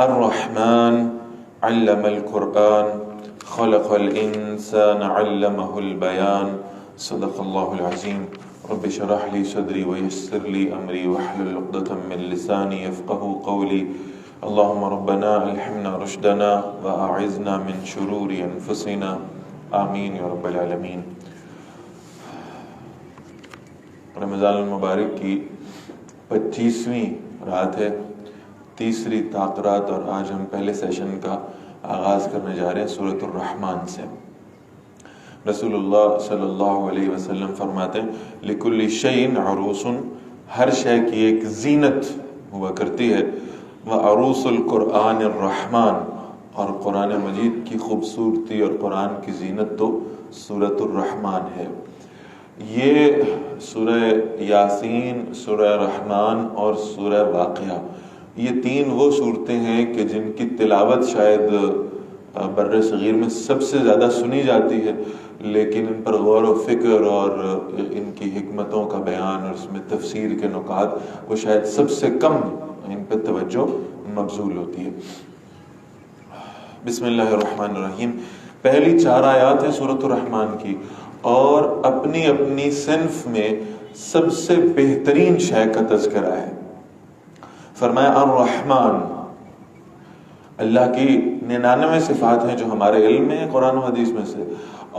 الرحمن علم القرآن خلق الإنسان علمه البيان صدق الله العظيم رب اشرح لي صدري ويسر لي أمري واحلل عقدة من لساني يفقهوا قولي اللهم ربنا ألهمنا رشدنا وأعذنا من شرور أنفسنا آمین یا رب العالمین۔ رمضان المبارک کی 25ویں رات ہے، تیسری تاقرات، اور آج ہم پہلے سیشن کا آغاز کرنے جا رہے ہیں سورۃ الرحمن سے۔ رسول اللہ صلی اللہ علیہ وسلم فرماتے ہیں لکل شیء عروس، ہر شے کی ایک زینت ہوا کرتی ہے، وعروس القرآن الرحمن، اور قرآن مجید کی خوبصورتی اور قرآن کی زینت تو سورۃ الرحمن ہے۔ یہ سورہ یاسین، سورہ رحمان اور سورہ واقعہ، یہ تین وہ صورتیں ہیں کہ جن کی تلاوت شاید بر صغیر میں سب سے زیادہ سنی جاتی ہے، لیکن ان پر غور و فکر اور ان کی حکمتوں کا بیان اور اس میں تفسیر کے نکات وہ شاید سب سے کم ان پہ توجہ مبذول ہوتی ہے۔ بسم اللہ الرحمن الرحیم۔ پہلی 4 آیات ہیں سورۃ الرحمن کی، اور اپنی اپنی صنف میں سب سے بہترین شے کا تذکرہ ہے۔ فرمایا الرحمن، اللہ کی 99 صفات ہیں جو ہمارے علم میں قرآن و حدیث میں سے،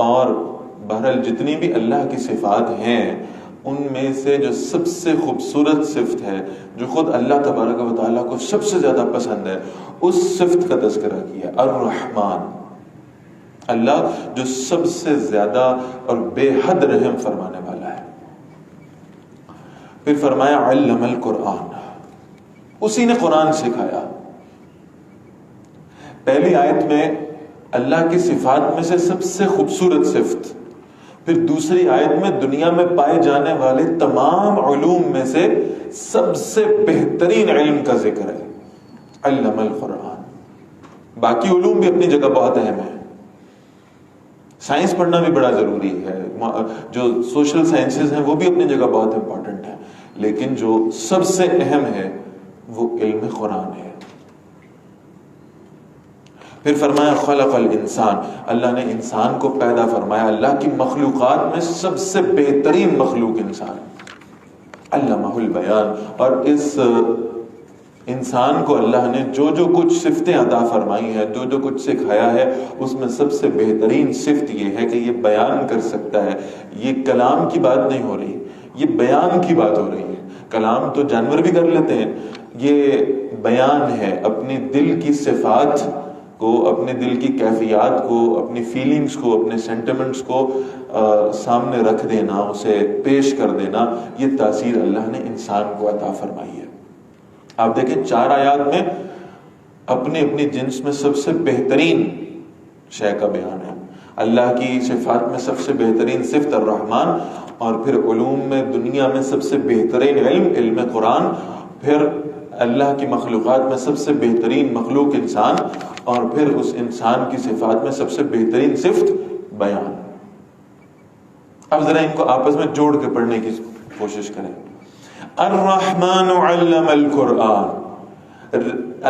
اور بہرحال جتنی بھی اللہ کی صفات ہیں ان میں سے جو سب سے خوبصورت صفت ہے، جو خود اللہ تبارک و تعالیٰ کو سب سے زیادہ پسند ہے، اس صفت کا تذکرہ کیا، الرحمن، اللہ جو سب سے زیادہ اور بے حد رحم فرمانے والا ہے۔ پھر فرمایا علم القرآن، اسی نے قرآن سکھایا۔ پہلی آیت میں اللہ کی صفات میں سے سب سے خوبصورت صفت، پھر دوسری آیت میں دنیا میں پائے جانے والے تمام علوم میں سے سب سے بہترین علم کا ذکر ہے، علم القرآن۔ باقی علوم بھی اپنی جگہ بہت اہم ہیں، سائنس پڑھنا بھی بڑا ضروری ہے، جو سوشل سائنسز ہیں وہ بھی اپنی جگہ بہت امپورٹنٹ ہیں، لیکن جو سب سے اہم ہے وہ علم قرآن ہے۔ پھر فرمایا خلق الانسان، اللہ نے انسان کو پیدا فرمایا، اللہ کی مخلوقات میں سب سے بہترین مخلوق انسان، علمہ البیان، اور اس انسان کو اللہ نے جو جو کچھ صفتیں عطا فرمائی ہیں، جو جو کچھ سکھایا ہے، اس میں سب سے بہترین صفت یہ ہے کہ یہ بیان کر سکتا ہے۔ یہ کلام کی بات نہیں ہو رہی، یہ بیان کی بات ہو رہی ہے۔ کلام تو جانور بھی کر لیتے ہیں، یہ بیان ہے، اپنی دل کی صفات کو، اپنے دل کی کیفیات کو، اپنی فیلنگز کو، اپنے سینٹیمنٹس کو سامنے رکھ دینا، اسے پیش کر دینا، یہ تاثیر اللہ نے انسان کو عطا فرمائی ہے۔ آپ دیکھیں 4 آیات میں اپنی اپنی جنس میں سب سے بہترین شے کا بیان ہے۔ اللہ کی صفات میں سب سے بہترین صفت الرحمن، اور پھر علوم میں دنیا میں سب سے بہترین علم، علم قرآن، پھر اللہ کی مخلوقات میں سب سے بہترین مخلوق انسان، اور پھر اس انسان کی صفات میں سب سے بہترین صفت بیان۔ اب ذرا ان کو آپس میں جوڑ کے پڑھنے کی کوشش کریں۔ الرحمن علم القرآن،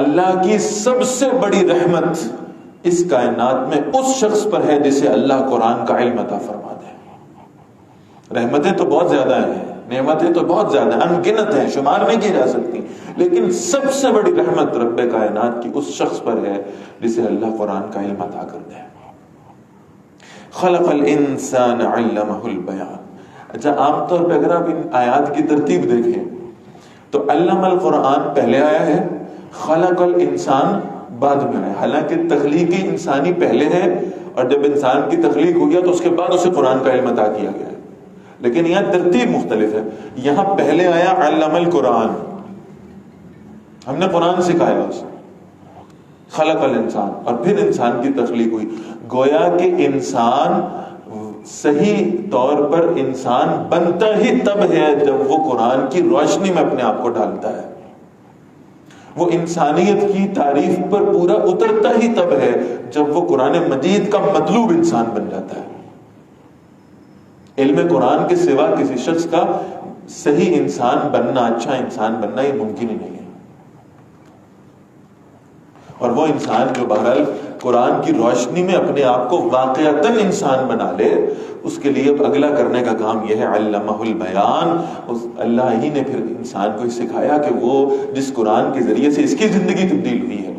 اللہ کی سب سے بڑی رحمت اس کائنات میں اس شخص پر ہے جسے اللہ قرآن کا علم عطا فرما دے۔ رحمتیں تو بہت زیادہ ہیں، نعمتیں تو بہت زیادہ ہیں، انگنت ہیں، شمار نہیں کی جا سکتی، لیکن سب سے بڑی رحمت رب کائنات کی اس شخص پر ہے جسے اللہ قرآن کا علم عطا کر دے۔ خلق الانسان علمہ البیان۔ اچھا، عام طور پہ اگر آپ ان آیات کی ترتیب دیکھیں تو علم القرآن پہلے آیا ہے، خلق الانسان بعد میں آیا، حالانکہ تخلیقی انسانی پہلے ہے، اور جب انسان کی تخلیق ہوئی تو اس کے بعد اسے قرآن کا علم عطا کیا گیا ہے، لیکن یہاں ترتیب مختلف ہے۔ یہاں پہلے آیا علم القرآن، ہم نے قرآن سکھایا اسے، خلق الانسان، اور پھر انسان کی تخلیق ہوئی۔ گویا کہ انسان صحیح طور پر انسان بنتا ہی تب ہے جب وہ قرآن کی روشنی میں اپنے آپ کو ڈالتا ہے، وہ انسانیت کی تعریف پر پورا اترتا ہی تب ہے جب وہ قرآن مجید کا مطلوب انسان بن جاتا ہے۔ علم قرآن کے سوا کسی شخص کا صحیح انسان بننا، اچھا انسان بننا یہ ممکن ہی نہیں ہے۔ اور وہ انسان جو بہرحال قرآن کی روشنی میں اپنے آپ کو واقعتاً انسان بنا لے، اس کے لیے اب اگلا کرنے کا کام یہ ہے علمہ البیان. اللہ ہی نے پھر انسان کو سکھایا کہ وہ جس قرآن کے ذریعے سے اس کی زندگی تبدیل ہوئی ہے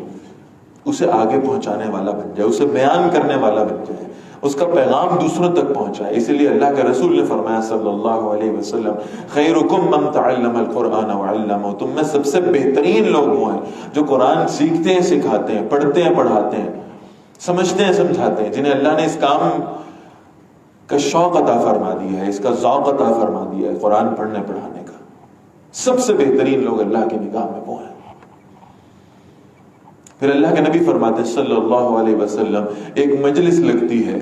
اسے آگے پہنچانے والا بن جائے، اسے بیان کرنے والا بن جائے، اس کا پیغام دوسروں تک پہنچائے. اسی لیے اللہ کے رسول نے فرمایا صلی اللہ علیہ وسلم خیرکم من تعلم القرآن وعلمہ، تم میں سب سے بہترین لوگ وہ ہیں جو قرآن سیکھتے ہیں، سکھاتے ہیں، پڑھتے ہیں، پڑھاتے ہیں، سمجھتے ہیں، سمجھاتے ہیں، جنہیں اللہ نے اس کام کا شوق عطا فرما دیا ہے، اس کا ذوق عطا فرما دیا ہے قرآن پڑھنے پڑھانے کا. سب سے بہترین لوگ اللہ کی نگاہ میں وہ ہیں. پھر اللہ کے نبی فرماتے ہیں صلی اللہ علیہ وسلم ایک مجلس لگتی ہے،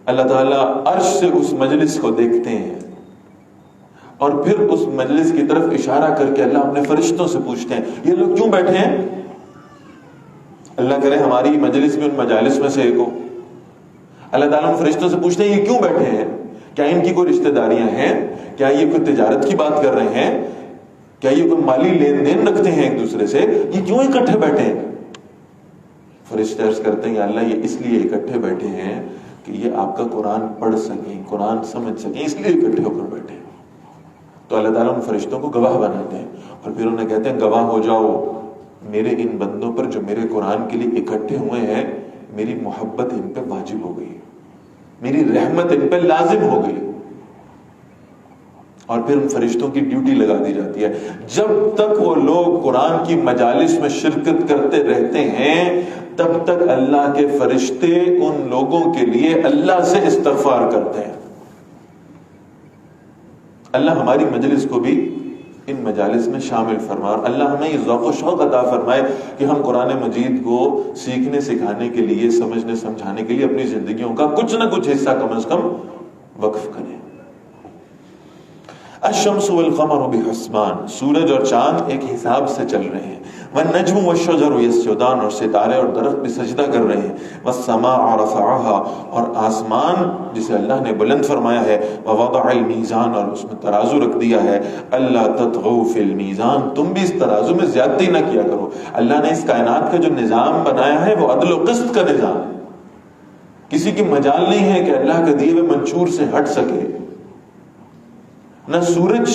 اللہ تعالیٰ عرش سے اس مجلس کو دیکھتے ہیں اور پھر اس مجلس کی طرف اشارہ کر کے اللہ اپنے فرشتوں سے پوچھتے ہیں یہ لوگ کیوں بیٹھے ہیں؟ اللہ کرے ہماری مجلس بھی ان مجالس میں سے ایک ہو. اللہ تعالیٰ ان فرشتوں سے پوچھتے ہیں یہ کیوں بیٹھے ہیں؟ کیا ان کی کوئی رشتہ داریاں ہیں؟ کیا یہ کوئی تجارت کی بات کر رہے ہیں؟ کیا یہ کوئی مالی لین دین رکھتے ہیں ایک دوسرے سے؟ یہ کیوں اکٹھے بیٹھے ہیں؟ فرشتے عرض کرتے ہیں اللہ یہ اس لیے اکٹھے بیٹھے ہیں کہ یہ آپ کا قرآن پڑھ سکیں، قرآن سمجھ سکیں، اس لیے اکٹھے ہو کر بیٹھے ہیں. تو اللہ تعالیٰ ان فرشتوں کو گواہ بناتے ہیں اور پھر انہیں کہتے ہیں گواہ ہو جاؤ میرے ان بندوں پر جو میرے قرآن کے لیے اکٹھے ہوئے ہیں، میری محبت ان پہ واجب ہو گئی، میری رحمت ان پہ لازم ہو گئی. اور پھر ان فرشتوں کی ڈیوٹی لگا دی جاتی ہے. جب تک وہ لوگ قرآن کی مجالس میں شرکت کرتے رہتے ہیں تب تک اللہ کے فرشتے ان لوگوں کے لیے اللہ سے استغفار کرتے ہیں. اللہ ہماری مجلس کو بھی ان مجالس میں شامل فرمائے اور اللہ ہمیں یہ ذوق و شوق عطا فرمائے کہ ہم قرآن مجید کو سیکھنے سکھانے کے لیے، سمجھنے سمجھانے کے لیے اپنی زندگیوں کا کچھ نہ کچھ حصہ کم از کم وقف کریں. الشمس والقمر بحسبان، سورج اور چاند ایک حساب سے چل رہے ہیں. والنجم والشجر یسجدان، اور ستارے اور درخت بھی سجدہ کر رہے ہیں. والسماء رفعها، اور آسمان جسے اللہ نے بلند فرمایا ہے. ووضع الميزان، اور اس میں ترازو رکھ دیا ہے. الا تطغوا في الميزان، تم بھی اس ترازو میں زیادتی نہ کیا کرو. اللہ نے اس کائنات کا جو نظام بنایا ہے وہ عدل و قسط کا نظام ہے. کسی کی مجال نہیں ہے کہ اللہ کے دیے ہوئے منشور سے ہٹ سکے. نہ سورج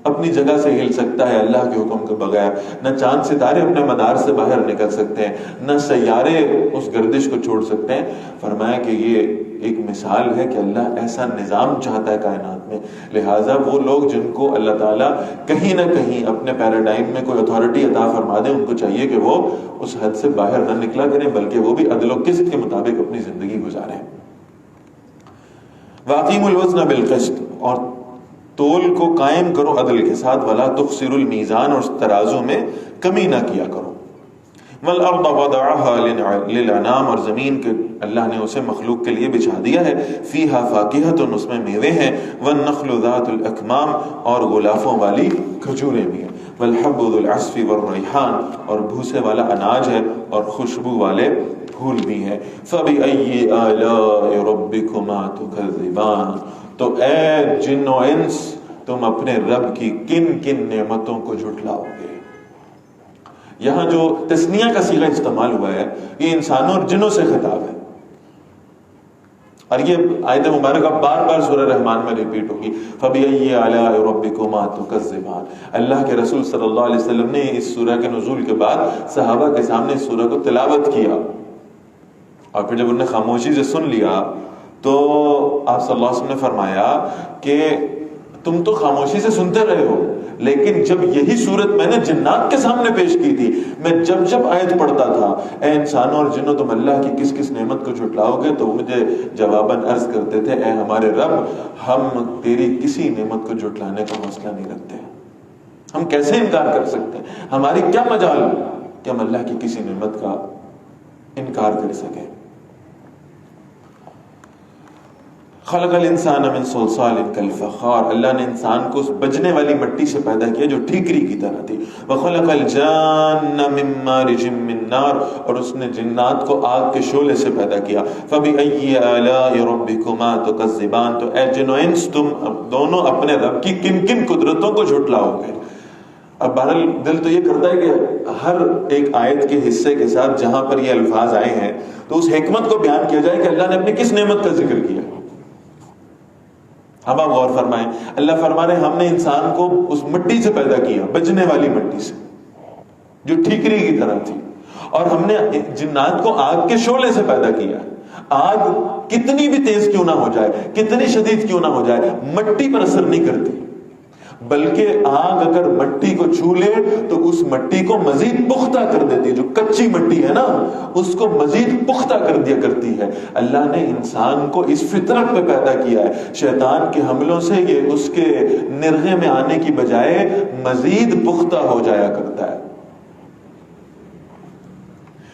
اپنی جگہ سے ہل سکتا ہے اللہ کے حکم کے بغیر، نہ چاند ستارے اپنے مدار سے باہر نکل سکتے ہیں، نہ سیارے اس گردش کو چھوڑ سکتے ہیں. فرمایا کہ یہ ایک مثال ہے کہ اللہ ایسا نظام چاہتا ہے کائنات میں. لہٰذا وہ لوگ جن کو اللہ تعالیٰ کہیں نہ کہیں اپنے پیراڈائم میں کوئی اتھارٹی عطا فرما دے، ان کو چاہیے کہ وہ اس حد سے باہر نہ نکلا کریں بلکہ وہ بھی عدل و قسط کے مطابق اپنی زندگی گزاریں. واقیم الوزن بالقسط، اور تول کو قائم کرو عدل کے ساتھ. ولا تخسر المیزان، اور ترازو میں کمی نہ کیا کرو. والارض وضعها للانام، اور زمین کے اللہ نے اسے مخلوق کے لیے بچھا دیا ہے. فیہا فاکہۃ، اس میں میوے ہیں. والنخل ذات الاکمام، اور غلافوں والی کھجوریں بھی ہیں. والحب ذو العصف والریحان، اور بھوسے والا اناج ہے اور خوشبو والے پھول بھی ہیں. فبأي آلاء ربكما تكذبان، تو اے جن و انس تم اپنے رب کی کن کن نعمتوں کو جھٹلاؤ گے. یہاں جو تثنیہ کا صیغہ استعمال ہوا ہے یہ انسانوں اور جنوں سے خطاب ہے، اور یہ آیت مبارکہ بار بار سورہ رحمان میں ریپیٹ ہوگی. فَبِأَيِّ آلَاءِ رَبِّكُمَا تُكَذِّبَانِ. اللہ کے رسول صلی اللہ علیہ وسلم نے اس سورہ کے نزول کے بعد صحابہ کے سامنے اس سورہ کو تلاوت کیا، اور پھر جب انہوں نے خاموشی سے سن لیا تو آپ صلی اللہ علیہ وسلم نے فرمایا کہ تم تو خاموشی سے سنتے رہے ہو، لیکن جب یہی صورت میں نے جنات کے سامنے پیش کی تھی، میں جب آیت پڑھتا تھا اے انسانوں اور جنوں تم اللہ کی کس کس نعمت کو جھٹلاؤ گے، تو مجھے جواباً عرض کرتے تھے اے ہمارے رب، ہم تیری کسی نعمت کو جھٹلانے کا حوصلہ نہیں رکھتے، ہم کیسے انکار کر سکتے ہیں، ہماری کیا مجال کہ ہم اللہ کی کسی نعمت کا انکار کر سکیں. خلق الانسان من صلصال کالفخار، اللہ نے انسان کو اس بجنے والی مٹی سے پیدا کیا جو ٹھیکری کی طرح تھی. وخلق الجان من مارج من نار، اور اس نے جنات کو آگ کے شعلے سے پیدا کیا. فبأي آلاء ربكما تكذبان، تو اے جن و انس تم دونوں اپنے رب کی کن کن قدرتوں کو جھٹلاؤ گے. اب بہرحال دل تو یہ کرتا ہے کہ ہر ایک آیت کے حصے کے ساتھ جہاں پر یہ الفاظ آئے ہیں تو اس حکمت کو بیان کیا جائے کہ اللہ نے اپنی کس نعمت کا ذکر کیا. اب آپ غور فرمائیں, اللہ فرما رہے ہیں ہم نے انسان کو اس مٹی سے پیدا کیا, بجنے والی مٹی سے جو ٹھیکری کی طرح تھی, اور ہم نے جنات کو آگ کے شعلے سے پیدا کیا. آگ کتنی بھی تیز کیوں نہ ہو جائے, کتنی شدید کیوں نہ ہو جائے, مٹی پر اثر نہیں کرتی, بلکہ آگ اگر مٹی کو چھو لے تو اس مٹی کو مزید پختہ کر دیتی ہے. جو کچی مٹی ہے نا اس کو مزید پختہ کر دیا کرتی ہے. اللہ نے انسان کو اس فطرت پہ پیدا کیا ہے. شیطان کے حملوں سے یہ اس کے نرغے میں آنے کی بجائے مزید پختہ ہو جایا کرتا ہے.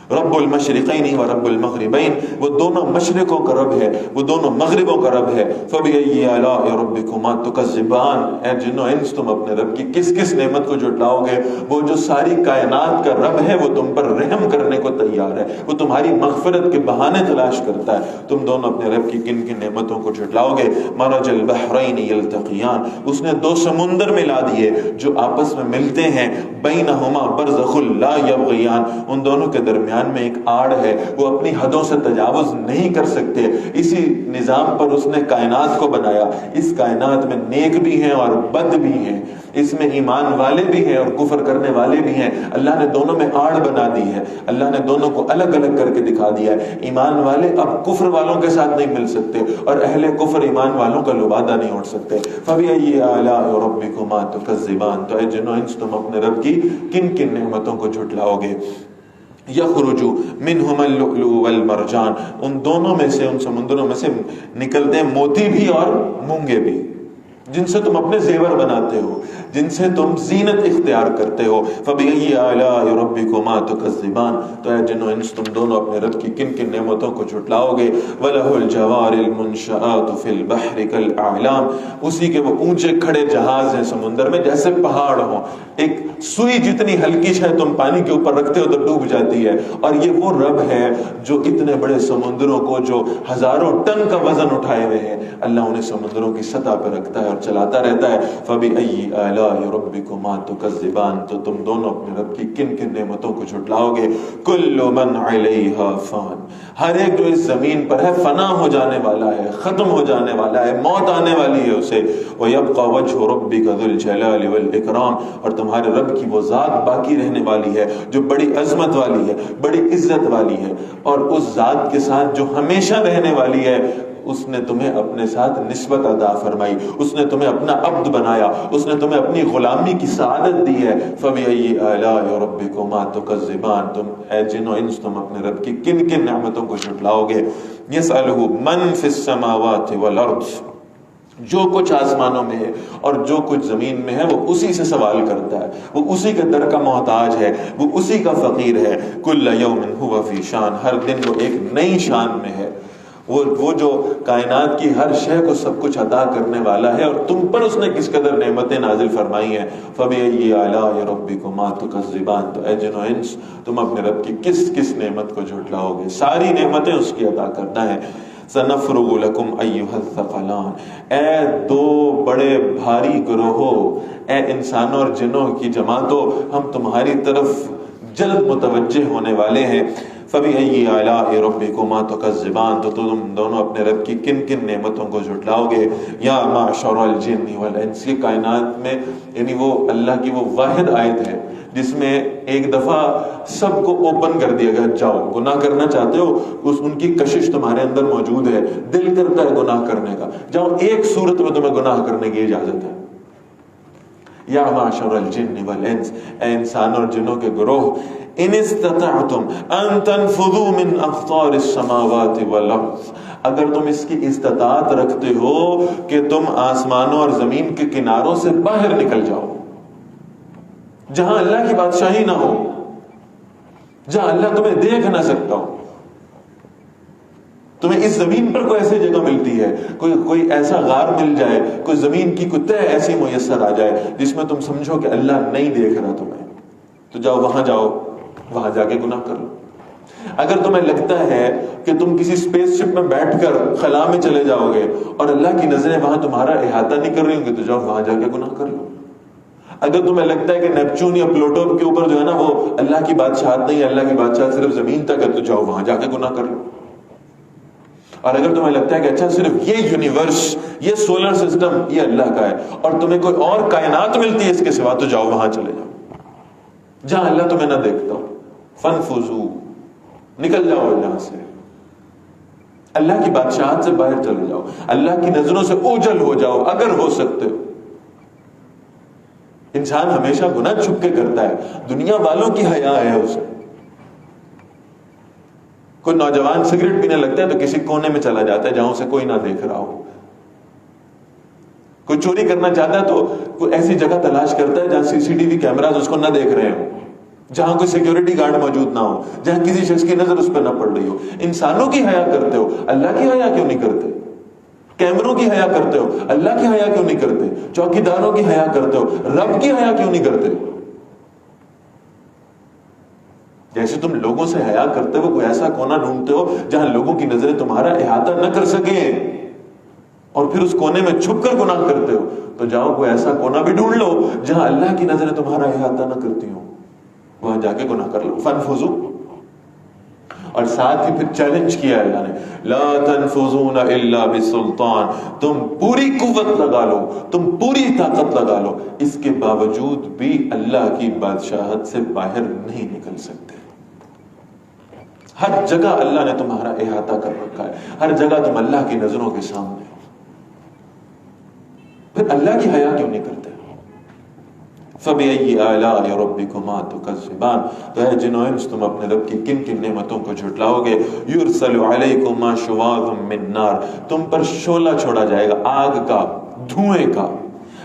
رب المشرقین و رب المغربین, وہ دونوں مشرقوں کا رب ہے, وہ دونوں مغربوں کا رب ہے. فبأي آلاء ربكما تكذبان, اے جنو انس تم اپنے رب کی کس کس نعمت کو جھٹلاؤ گے. وہ جو ساری کائنات کا رب ہے وہ تم پر رحم کرنے کو تیار ہے, وہ تمہاری مغفرت کے بہانے تلاش کرتا ہے. تم دونوں اپنے رب کی کن کن نعمتوں کو جھٹلاؤ گے. مرج البحرین یلتقیان, اس نے دو سمندر ملا دیے جو آپس میں ملتے ہیں. بینہما برزخ لا یبغیان, ان دونوں کے درمیان میں ایک آڑ ہے, وہ اپنی حدوں سے تجاوز نہیں کر سکتے. اسی نظام پر اس نے کائنات کو بنایا. اس کائنات میں نیک بھی ہیں اور بد بھی ہیں, اس میں ایمان والے بھی ہیں اور کفر کرنے والے بھی ہیں. اللہ نے دونوں میں آڑ بنا دی ہے, اللہ نے دونوں کو الگ الگ کر کے دکھا دیا ہے. ایمان والے اب کفر والوں کے ساتھ نہیں مل سکتے اور اہل کفر ایمان والوں کا لبادہ نہیں اٹھ سکتے. فبأي آلاء ربكما تكذبان, تو اے جنو انس تم اپنے رب کی کن کن نعمتوں کو جھٹلاؤ گے. یخرج منہما اللؤلؤ والمرجان, ان دونوں میں سے, ان سمندروں میں سے نکلتے ہیں موتی بھی اور مونگے بھی, جن سے تم اپنے زیور بناتے ہو, جن سے تم زینت اختیار کرتے ہو. فبأي آلاء ربكما تكذبان, تو اے جنو انس تم دونوں اپنے رب کی کن کن نعمتوں کو جھٹلاؤ گے. وله الجوار المنشآت في البحر كالأعلام, اسی کے وہ اونچے کھڑے جہاز ہیں سمندر میں جیسے پہاڑ ہوں. ایک سوئی جتنی ہلکی شے تم پانی کے اوپر رکھتے ہو تو ڈوب جاتی ہے, اور یہ وہ رب ہے جو اتنے بڑے سمندروں کو, جو ہزاروں ٹن کا وزن اٹھائے ہوئے ہیں, اللہ انہیں سمندروں کی سطح پہ رکھتا ہے اور چلاتا رہتا ہے. فبأي آلاء ربكما تكذبان, تو تم دونوں اپنے رب کی کن کن نعمتوں کو جھٹلاؤ گے. كل من علیہا فان, ہر ایک جو اس زمین پر ہے فنا ہو جانے والا ہے, ختم ہو جانے والا ہے, موت آنے والی ہے اسے. ويبقى وجه ربك ذو الجلال والإکرام, اور تمہارے رب کی وہ ذات باقی رہنے والی ہے جو بڑی عظمت والی ہے, بڑی عزت والی ہے, اور اس ذات کے ساتھ جو ہمیشہ رہنے والی ہے اس نے تمہیں اپنے ساتھ نسبت عطا فرمائی, اس نے تمہیں اپنا عبد بنایا, اس نے تمہیں اپنی غلامی کی سعادت دی ہے. فبأي آلاء ربكما تكذبان, تم اے جن و انس تم اپنے رب کی کن کن نعمتوں کو جھٹلاؤ گے. يسأله من في السماوات والارض, جو کچھ آسمانوں میں ہے اور جو کچھ زمین میں ہے وہ اسی سے سوال کرتا ہے, وہ اسی کے در کا محتاج ہے, وہ اسی کا فقیر ہے. كل يوم هو في شان, ہر دن وہ ایک نئی شان میں ہے. وہ جو کائنات کی ہر شے کو سب کچھ عطا کرنے والا ہے, اور تم پر اس نے کس قدر نعمتیں نازل فرمائی ہیں. فبأي آلاء ربكما تكذبان, تو اے جن و انس تم اپنے رب کی کس کس نعمت کو جھٹلاؤ گے. ساری نعمتیں اس کی عطا کرتا ہے. سنفرغ لکم ایھا الثقلان, اے دو بڑے بھاری گروہوں, اے انسانوں اور جنوں کی جماعتوں, ہم تمہاری طرف جلد متوجہ ہونے والے ہیں. فبأي آلاء ربكما تكذبان, تو تم دونوں اپنے رب کی کن کن نعمتوں کو جھٹلاؤ گے. یا معشر الجن والانس, یہ کائنات میں یعنی وہ اللہ کی وہ واحد آیت ہے جس میں ایک دفعہ سب کو اوپن کر دیا گیا, جاؤ گناہ کرنا چاہتے ہو, ان کی کشش تمہارے اندر موجود ہے, دل کرتا ہے گناہ کرنے کا, جاؤ ایک صورت میں تمہیں گناہ کرنے کی اجازت ہے. یا معشر الجن والانس, اے انسان اور جنوں کے گروہ, ان استطعتم ان تنفذوا من اقطار السماوات والارض, اگر تم اس کی استطاعت رکھتے ہو کہ تم آسمانوں اور زمین کے کناروں سے باہر نکل جاؤ, جہاں اللہ کی بادشاہی نہ ہو, جہاں اللہ تمہیں دیکھ نہ سکتا ہو. تمہیں اس زمین پر کوئی ایسی جگہ ملتی ہے, کوئی ایسا غار مل جائے, کوئی زمین کی کوئی تہ ایسی میسر آ جائے جس میں تم سمجھو کہ اللہ نہیں دیکھ رہا تمہیں, تو جاؤ وہاں جا کے گناہ کر لو. اگر تمہیں لگتا ہے کہ تم کسی اسپیس شپ میں بیٹھ کر خلا میں چلے جاؤ گے اور اللہ کی نظریں وہاں تمہارا احاطہ نہیں کر رہی ہوں گی, تو جاؤ وہاں جا کے گناہ کر لو. اگر تمہیں لگتا ہے کہ نیپچون یا پلوٹو کے اوپر جو ہے نا وہ اللہ کی بادشاہت نہیں ہے، اللہ کی بادشاہت صرف زمین تک ہے، تو جاؤ وہاں جا کے گناہ کر لو. اور اگر تمہیں لگتا ہے کہ اچھا صرف یہ یونیورس، یہ سولر سسٹم یہ اللہ کا ہے اور تمہیں کوئی اور کائنات ملتی ہے اس کے سوا، تو جاؤ وہاں چلے جاؤ جہاں اللہ تمہیں نہ دیکھتا ہو. فنفذو، نکل جاؤ یہاں سے، اللہ کی بادشاہت سے باہر چلے جاؤ، اللہ کی نظروں سے اوجھل ہو جاؤ اگر ہو سکتے ہو. انسان ہمیشہ گناہ چھپ کے کرتا ہے، دنیا والوں کی حیا ہے اسے. کوئی نوجوان سگریٹ پینے لگتا ہے تو کسی کونے میں چلا جاتا ہے جہاں اسے کوئی نہ دیکھ رہا ہو. کوئی چوری کرنا چاہتا ہے تو کوئی ایسی جگہ تلاش کرتا ہے جہاں سی سی ٹی وی کیمراز اس کو نہ دیکھ رہے ہوں، جہاں کوئی سیکیورٹی گارڈ موجود نہ ہو، جہاں کسی شخص کی نظر اس پہ نہ پڑ رہی ہو. انسانوں کی حیا کرتے ہو، اللہ کی حیا کیوں نہیں کرتے؟ کیمروں کی حیا کرتے ہو، اللہ کی حیا کیوں نہیں کرتے؟ چوکیداروں کی حیا کرتے ہو، رب کی حیا کیوں نہیں کرتے؟ جیسے تم لوگوں سے حیا کرتے ہو، کوئی ایسا کونا ڈھونڈتے ہو جہاں لوگوں کی نظریں تمہارا احاطہ نہ کر سکیں اور پھر اس کونے میں چھپ کر گناہ کرتے ہو، تو جاؤ کوئی ایسا کونا بھی ڈھونڈ لو جہاں اللہ کی نظریں تمہارا احاطہ نہ کرتی ہوں، وہاں جا کے گناہ کر لو. فنفذو. اور ساتھ ہی پھر چیلنج کیا اللہ نے، لا تنفذون الا بسلطان، تم پوری قوت لگا لو، تم پوری طاقت لگا لو، اس کے باوجود بھی اللہ کی بادشاہت سے باہر نہیں نکل سکتے. ہر جگہ اللہ نے تمہارا احاطہ کر رکھا ہے، ہر جگہ تم اللہ کی نظروں کے سامنے ہو، پھر اللہ کی حیا کیوں نہیں کرتے؟ فَبِأَيِّ آلَاءِ رَبِّكُمَا تُكَذِّبَانِ، تو ہے جنو انس تم اپنے رب کی کن کن نعمتوں کو جھٹلاؤ گے. يُرْسَلُ عَلَيْكُمَا شُوَاظٌ مِّن نَّارٍ، تم پر شعلہ چھوڑا جائے گا آگ کا، دھوئیں کا.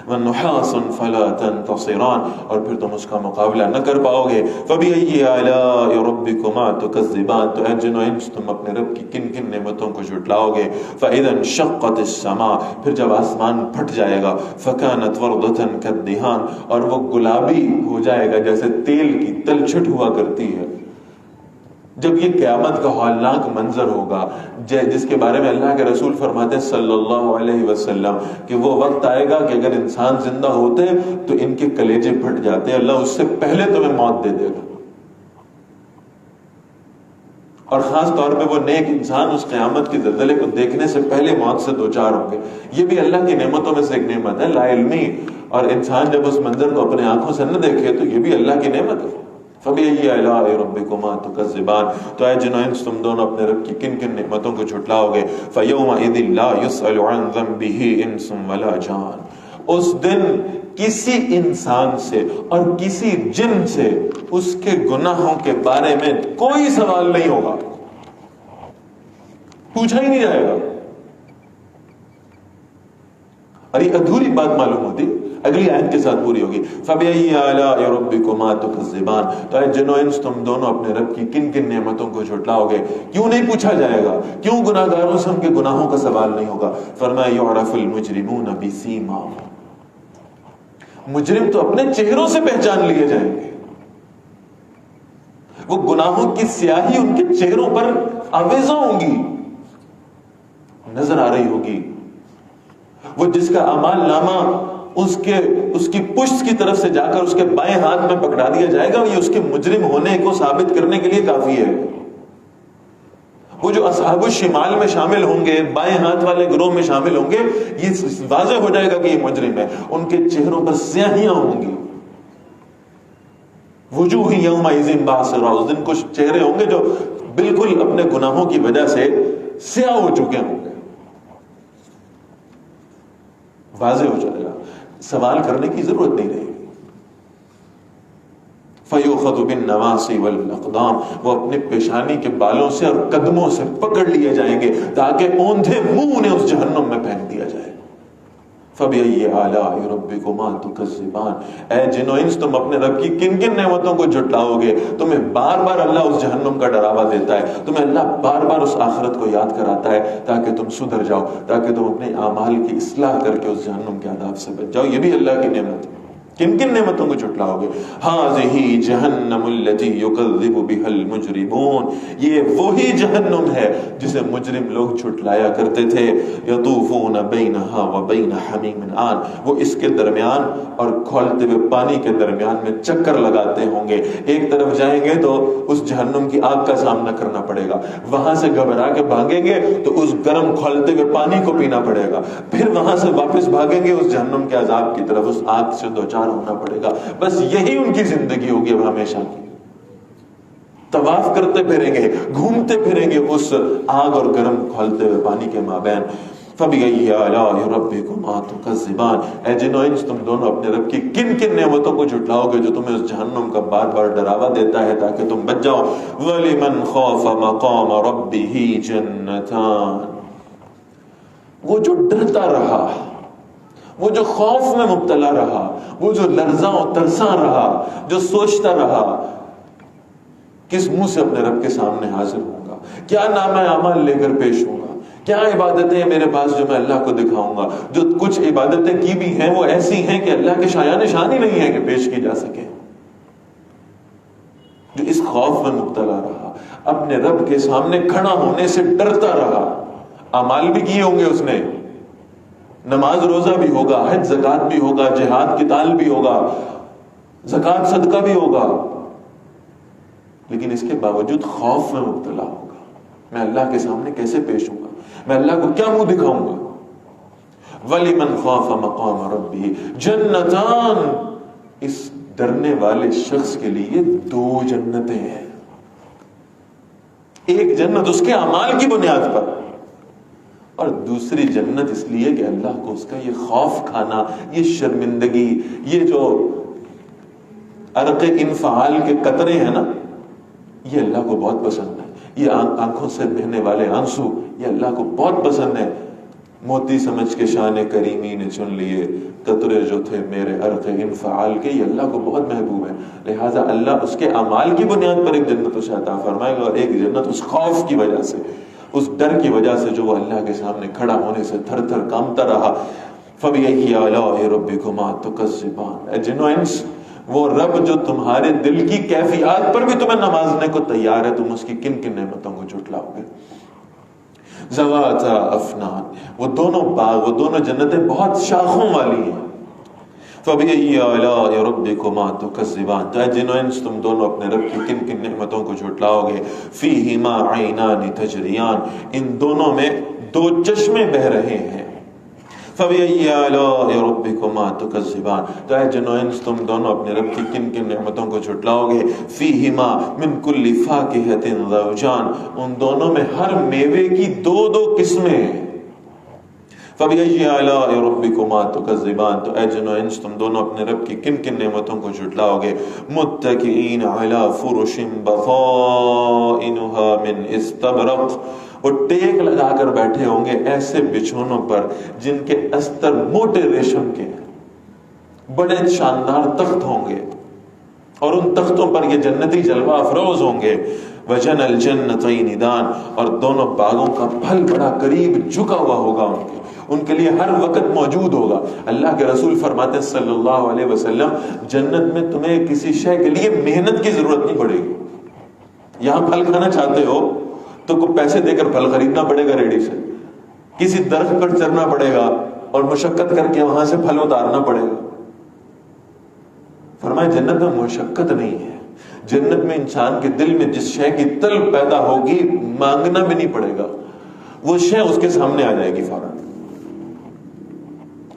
وَنُحَاسٌ فَلَا تَنتَصِرَانِ، اور پھر تم اس کا مقابلہ نہ کر پاؤ گے. فَبِأَيِّ آلَاءِ رَبِّكُمَا تُكَذِّبَانِ، تو اے جنو انس تم اپنے رب کی کن کن نعمتوں کو جھٹلاؤ گے. فَإِذَا انشَقَّتِ السَّمَاءُ، پھر جب آسمان پھٹ جائے گا. فَكَانَتْ وَرْضَةً كَالدِّهَانِ، اور وہ گلابی ہو جائے گا جیسے تیل کی تلچھٹ ہوا کرتی ہے. جب یہ قیامت کا ہولناک منظر ہوگا جس کے بارے میں اللہ کے رسول فرماتے ہیں صلی اللہ علیہ وسلم کہ وہ وقت آئے گا کہ اگر انسان زندہ ہوتے تو ان کے کلیجے پھٹ جاتے، اللہ اس سے پہلے تمہیں موت دے دے گا. اور خاص طور پہ وہ نیک انسان اس قیامت کے زلزلے کو دیکھنے سے پہلے موت سے دوچار ہوں گے. یہ بھی اللہ کی نعمتوں میں سے ایک نعمت ہے، لا علمی. اور انسان جب اس منظر کو اپنے آنکھوں سے نہ دیکھے تو یہ بھی اللہ کی نعمت ہے. فَبِأَيِّ آلَاءِ رَبِّكُمَا تُكَذِّبَانِ، تو اے جنو انس تم دونوں اپنے رب کی کن کن نعمتوں کو جھٹلاؤ گے. فَيَوْمَئِذٍ لَا يُسْأَلُ عَنْ ذَنبِهِ إِنسٌ وَلَا جَانٌ، اس دن کسی انسان سے اور کسی جن سے اس کے گناہوں کے بارے میں کوئی سوال نہیں ہوگا، پوچھا ہی نہیں جائے گا. اور یہ ادھوری بات معلوم ہوتی اگلی آیت کے ساتھ پوری ہوگی. فَبِأَيِّ آلَاءِ رَبِّكُمَا تُكَذِّبَانِ، تو اے جنو انس تم دونوں اپنے رب کی کن کن نعمتوں کو جھٹلاؤ گے. کیوں نہیں پوچھا جائے گا؟ کیوں گناہ گاروں سے ان کے گناہوں کا سوال نہیں ہوگا؟ فرمایا يُعْرَفُ الْمُجْرِمُونَ بِسِيمَاهُمْ، مجرم تو اپنے چہروں سے پہچان لیے جائیں گے. وہ گناہوں کی سیاہی ان کے چہروں پر آویزاں ہوں گی، نظر آ رہی ہوگی. وہ جس کا اعمال نامہ اس کی پشت کی طرف سے جا کر اس کے بائیں ہاتھ میں پکڑا دیا جائے گا، یہ اس کے مجرم ہونے کو ثابت کرنے کے لیے کافی ہے. وہ جو اصحاب الشمال میں شامل ہوں گے، بائیں ہاتھ والے گروہ میں شامل ہوں گے، یہ واضح ہو جائے گا کہ یہ مجرم ہے. ان کے چہروں پر سیاہیاں ہوں گی. وجوہ یومئذ باسرہ، اس دن کچھ چہرے ہوں گے جو بالکل اپنے گناہوں کی وجہ سے سیاہ ہو چکے ہوں گے. واضح ہو جائے گا، سوال کرنے کی ضرورت نہیں رہے گی. فَيُؤْخَذُ بِالنَّوَاصِي وَالْأَقْدَامِ، وہ اپنے پیشانی کے بالوں سے اور قدموں سے پکڑ لیے جائیں گے تاکہ اوندھے منہ انہیں اس جہنم میں پھینک دیا جائے. فَبِأَيِّ آلَاءِ رَبِّكُمَا تُكَذِّبَانِ، اے جنو انس تم اپنے رب کی کن کن نعمتوں کو جھٹلاؤ گے. تمہیں بار بار اللہ اس جہنم کا ڈراوا دیتا ہے، تمہیں اللہ بار بار اس آخرت کو یاد کراتا ہے تاکہ تم سدھر جاؤ، تاکہ تم اپنے اعمال کی اصلاح کر کے اس جہنم کے عذاب سے بچ جاؤ. یہ بھی اللہ کی نعمت ہے. کن کن نعمتوں کو جھٹلاؤ گے؟ ہاذہ جہنم التی یکذب بها المجرمون، یہ وہی جہنم ہے جسے مجرم لوگ جھٹلایا کرتے تھے۔ یطوفون بینہا وبین حمیم آن، وہ اس کے درمیان اور کھولتے ہوئے پانی کے درمیان میں چکر لگاتے ہوں گے۔ ایک طرف جائیں گے تو اس جہنم کی آگ کا سامنا کرنا پڑے گا، وہاں سے گھبرا کے بھاگیں گے تو اس گرم کھولتے ہوئے پانی کو پینا پڑے گا، پھر وہاں سے واپس بھاگیں گے اس جہنم کے عذاب کی طرف، اس آگ سے دوچار ہونا پڑے گا۔ بس یہی ان کی زندگی ہوگی اب ہمیشہ کی۔ طواف کرتے پھریں گے، گھومتے پھریں گے اس آگ اور گرم کھولتے ہوئے پانی کے مابین۔ فَبِأَيِّ آلَاءِ رَبِّكُمَا تُكَذِّبَانِ، اے جنو انس تم دونوں اپنے رب کی کن کن نعمتوں کو جھٹلاؤ گے جو تمہیں اس جہنم کا بار بار ڈراوا دیتا ہے تاکہ تم بچ جاؤ۔ وَلِمَنْ خَافَ مَقَامَ رَبِّهِ جَنَّتَانِ، وہ جو ڈرتا رہا، وہ جو خوف میں مبتلا رہا، وہ جو لرزاں و ترساں رہا، جو سوچتا رہا کس منہ سے اپنے رب کے سامنے حاضر ہوں گا، کیا نامہ اعمال لے کر پیش ہوں گا، کیا عبادتیں میرے پاس جو میں اللہ کو دکھاؤں گا۔ جو کچھ عبادتیں کی بھی ہیں وہ ایسی ہیں کہ اللہ کے شایان شان ہی نہیں ہے کہ پیش کی جا سکے۔ جو اس خوف میں مبتلا رہا، اپنے رب کے سامنے کھڑا ہونے سے ڈرتا رہا، اعمال بھی کیے ہوں گے اس نے، نماز روزہ بھی ہوگا، حج زکوٰۃ بھی ہوگا، جہاد قتال بھی ہوگا، زکوٰۃ صدقہ بھی ہوگا، لیکن اس کے باوجود خوف میں مبتلا ہوگا۔ میں اللہ کے سامنے کیسے پیش ہوں گا، میں اللہ کو کیا منہ دکھاؤں گا۔ وَلِمَنْ خَافَ مَقَامَ رَبِّهِ جَنَّتَانِ، اس ڈرنے والے شخص کے لیے دو جنتیں ہیں۔ ایک جنت اس کے اعمال کی بنیاد پر، اور دوسری جنت اس لیے کہ اللہ کو اس کا یہ خوف کھانا، یہ شرمندگی، یہ جو عرق انفعال کے قطرے ہیں نا، یہ اللہ کو بہت پسند ہے۔ یہ آنکھوں سے بہنے والے آنسو یہ اللہ کو بہت پسند ہے۔ موتی سمجھ کے شان کریمی نے چن لیے قطرے جو تھے میرے عرق انفعال کے، یہ اللہ کو بہت محبوب ہے۔ لہٰذا اللہ اس کے اعمال کی بنیاد پر ایک جنت اسے عطا فرمائے گا، اور ایک جنت اس خوف کی وجہ سے، اس ڈر کی وجہ سے جو وہ اللہ کے سامنے کھڑا ہونے سے تھر تھر کانپتا رہا۔ فَبِأَيِّ آلَاءِ رَبِّكُمَا تُكَذِّبَانِ، اے جنو انس، وہ رب جو تمہارے دل کی کیفیات پر بھی تمہیں نوازنے کو تیار ہے، تم اس کی کن کن نعمتوں کو جھٹلاؤ گے۔ ذواتا افنان، وہ دونوں باغ، وہ دونوں جنتیں بہت شاخوں والی ہیں۔ فَبِأَيِّ آلَاءِ رَبِّكُمَا تُكَذِّبَانِ، تو اے جنو انس تم دونوں اپنے رب کی کن کن نعمتوں کو جھٹلاؤ گے۔ فِيهِمَا عَيْنَانِ تَجْرِيَانِ، ان دونوں میں دو چشمے بہ رہے ہیں۔ فَبِأَيِّ آلَاءِ رَبِّكُمَا تُكَذِّبَانِ، تو اے جنو انس تم دونوں اپنے رب کی کن کن نعمتوں کو جھٹلاؤ گے۔ فِيهِمَا مِن كُلِّ فَاكِهَةٍ زَوْجَانِ، ان دونوں میں ہر میوے کی دو دو قسمیں ہیں۔ فَبِأَيِّ آلَاءِ رَبِّكُمَا تُكَذِّبَانِ، تو اے جنو انس تم دونوں اپنے رب کی کن کن نعمتوں کو جھٹلاؤ گے۔ مُتَّكِئِينَ عَلَى فُرُشٍ بَطَائِنُهَا مِنْ اِسْتَبْرَقٍ، وہ ٹیک لگا کر بیٹھے ہوں گے ایسے بچھونوں پر جن کے استر موٹے ریشم کے، بڑے شاندار تخت ہوں گے، اور ان تختوں پر یہ جنتی جلوہ افروز ہوں گے۔ وَجَنَ الْجَنَّتَيْنِ دَانٍ، اور دونوں باغوں کا پھل بڑا قریب جھکا ہوا ہوگا ان کے لیے ہر وقت موجود ہوگا۔ اللہ کے رسول فرماتے ہیں صلی اللہ علیہ وسلم، جنت میں تمہیں کسی شے کے لیے محنت کی ضرورت نہیں پڑے گی۔ یہاں پھل کھانا چاہتے ہو تو کوئی پیسے دے کر پھل خریدنا پڑے گا ریڈی سے، کسی درخت پر چڑھنا پڑے گا اور مشقت کر کے وہاں سے پھل اتارنا پڑے گا۔ فرمایا جنت میں مشقت نہیں ہے، جنت میں انسان کے دل میں جس شے کی طلب پیدا ہوگی مانگنا بھی نہیں پڑے گا، وہ شے اس کے سامنے آ جائے گی فوراً۔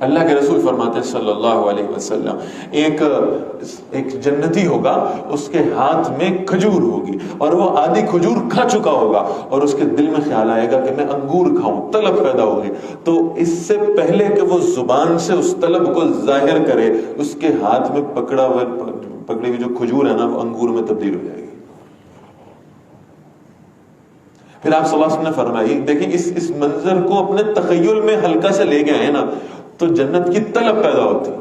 اللہ کے رسول فرماتے ہیں صلی اللہ علیہ وسلم، ایک جنتی ہوگا، اس کے ہاتھ میں کھجور ہوگی اور وہ آدھی کھجور کھا چکا ہوگا، اور اس کے دل میں خیال آئے گا کہ میں انگور کھاؤں، طلب پیدا ہوگی، تو اس سے پہلے کہ وہ زبان سے اس طلب کو ظاہر کرے، اس کے ہاتھ میں پکڑی ہوئی جو کھجور ہے نا وہ انگور میں تبدیل ہو جائے گی۔ پھر آپ صلی اللہ علیہ وسلم نے فرمائی، دیکھیں اس منظر کو اپنے تخیل میں ہلکا سے لے گئے ہیں نا تو جنت کی طلب پیدا ہوتی ہے۔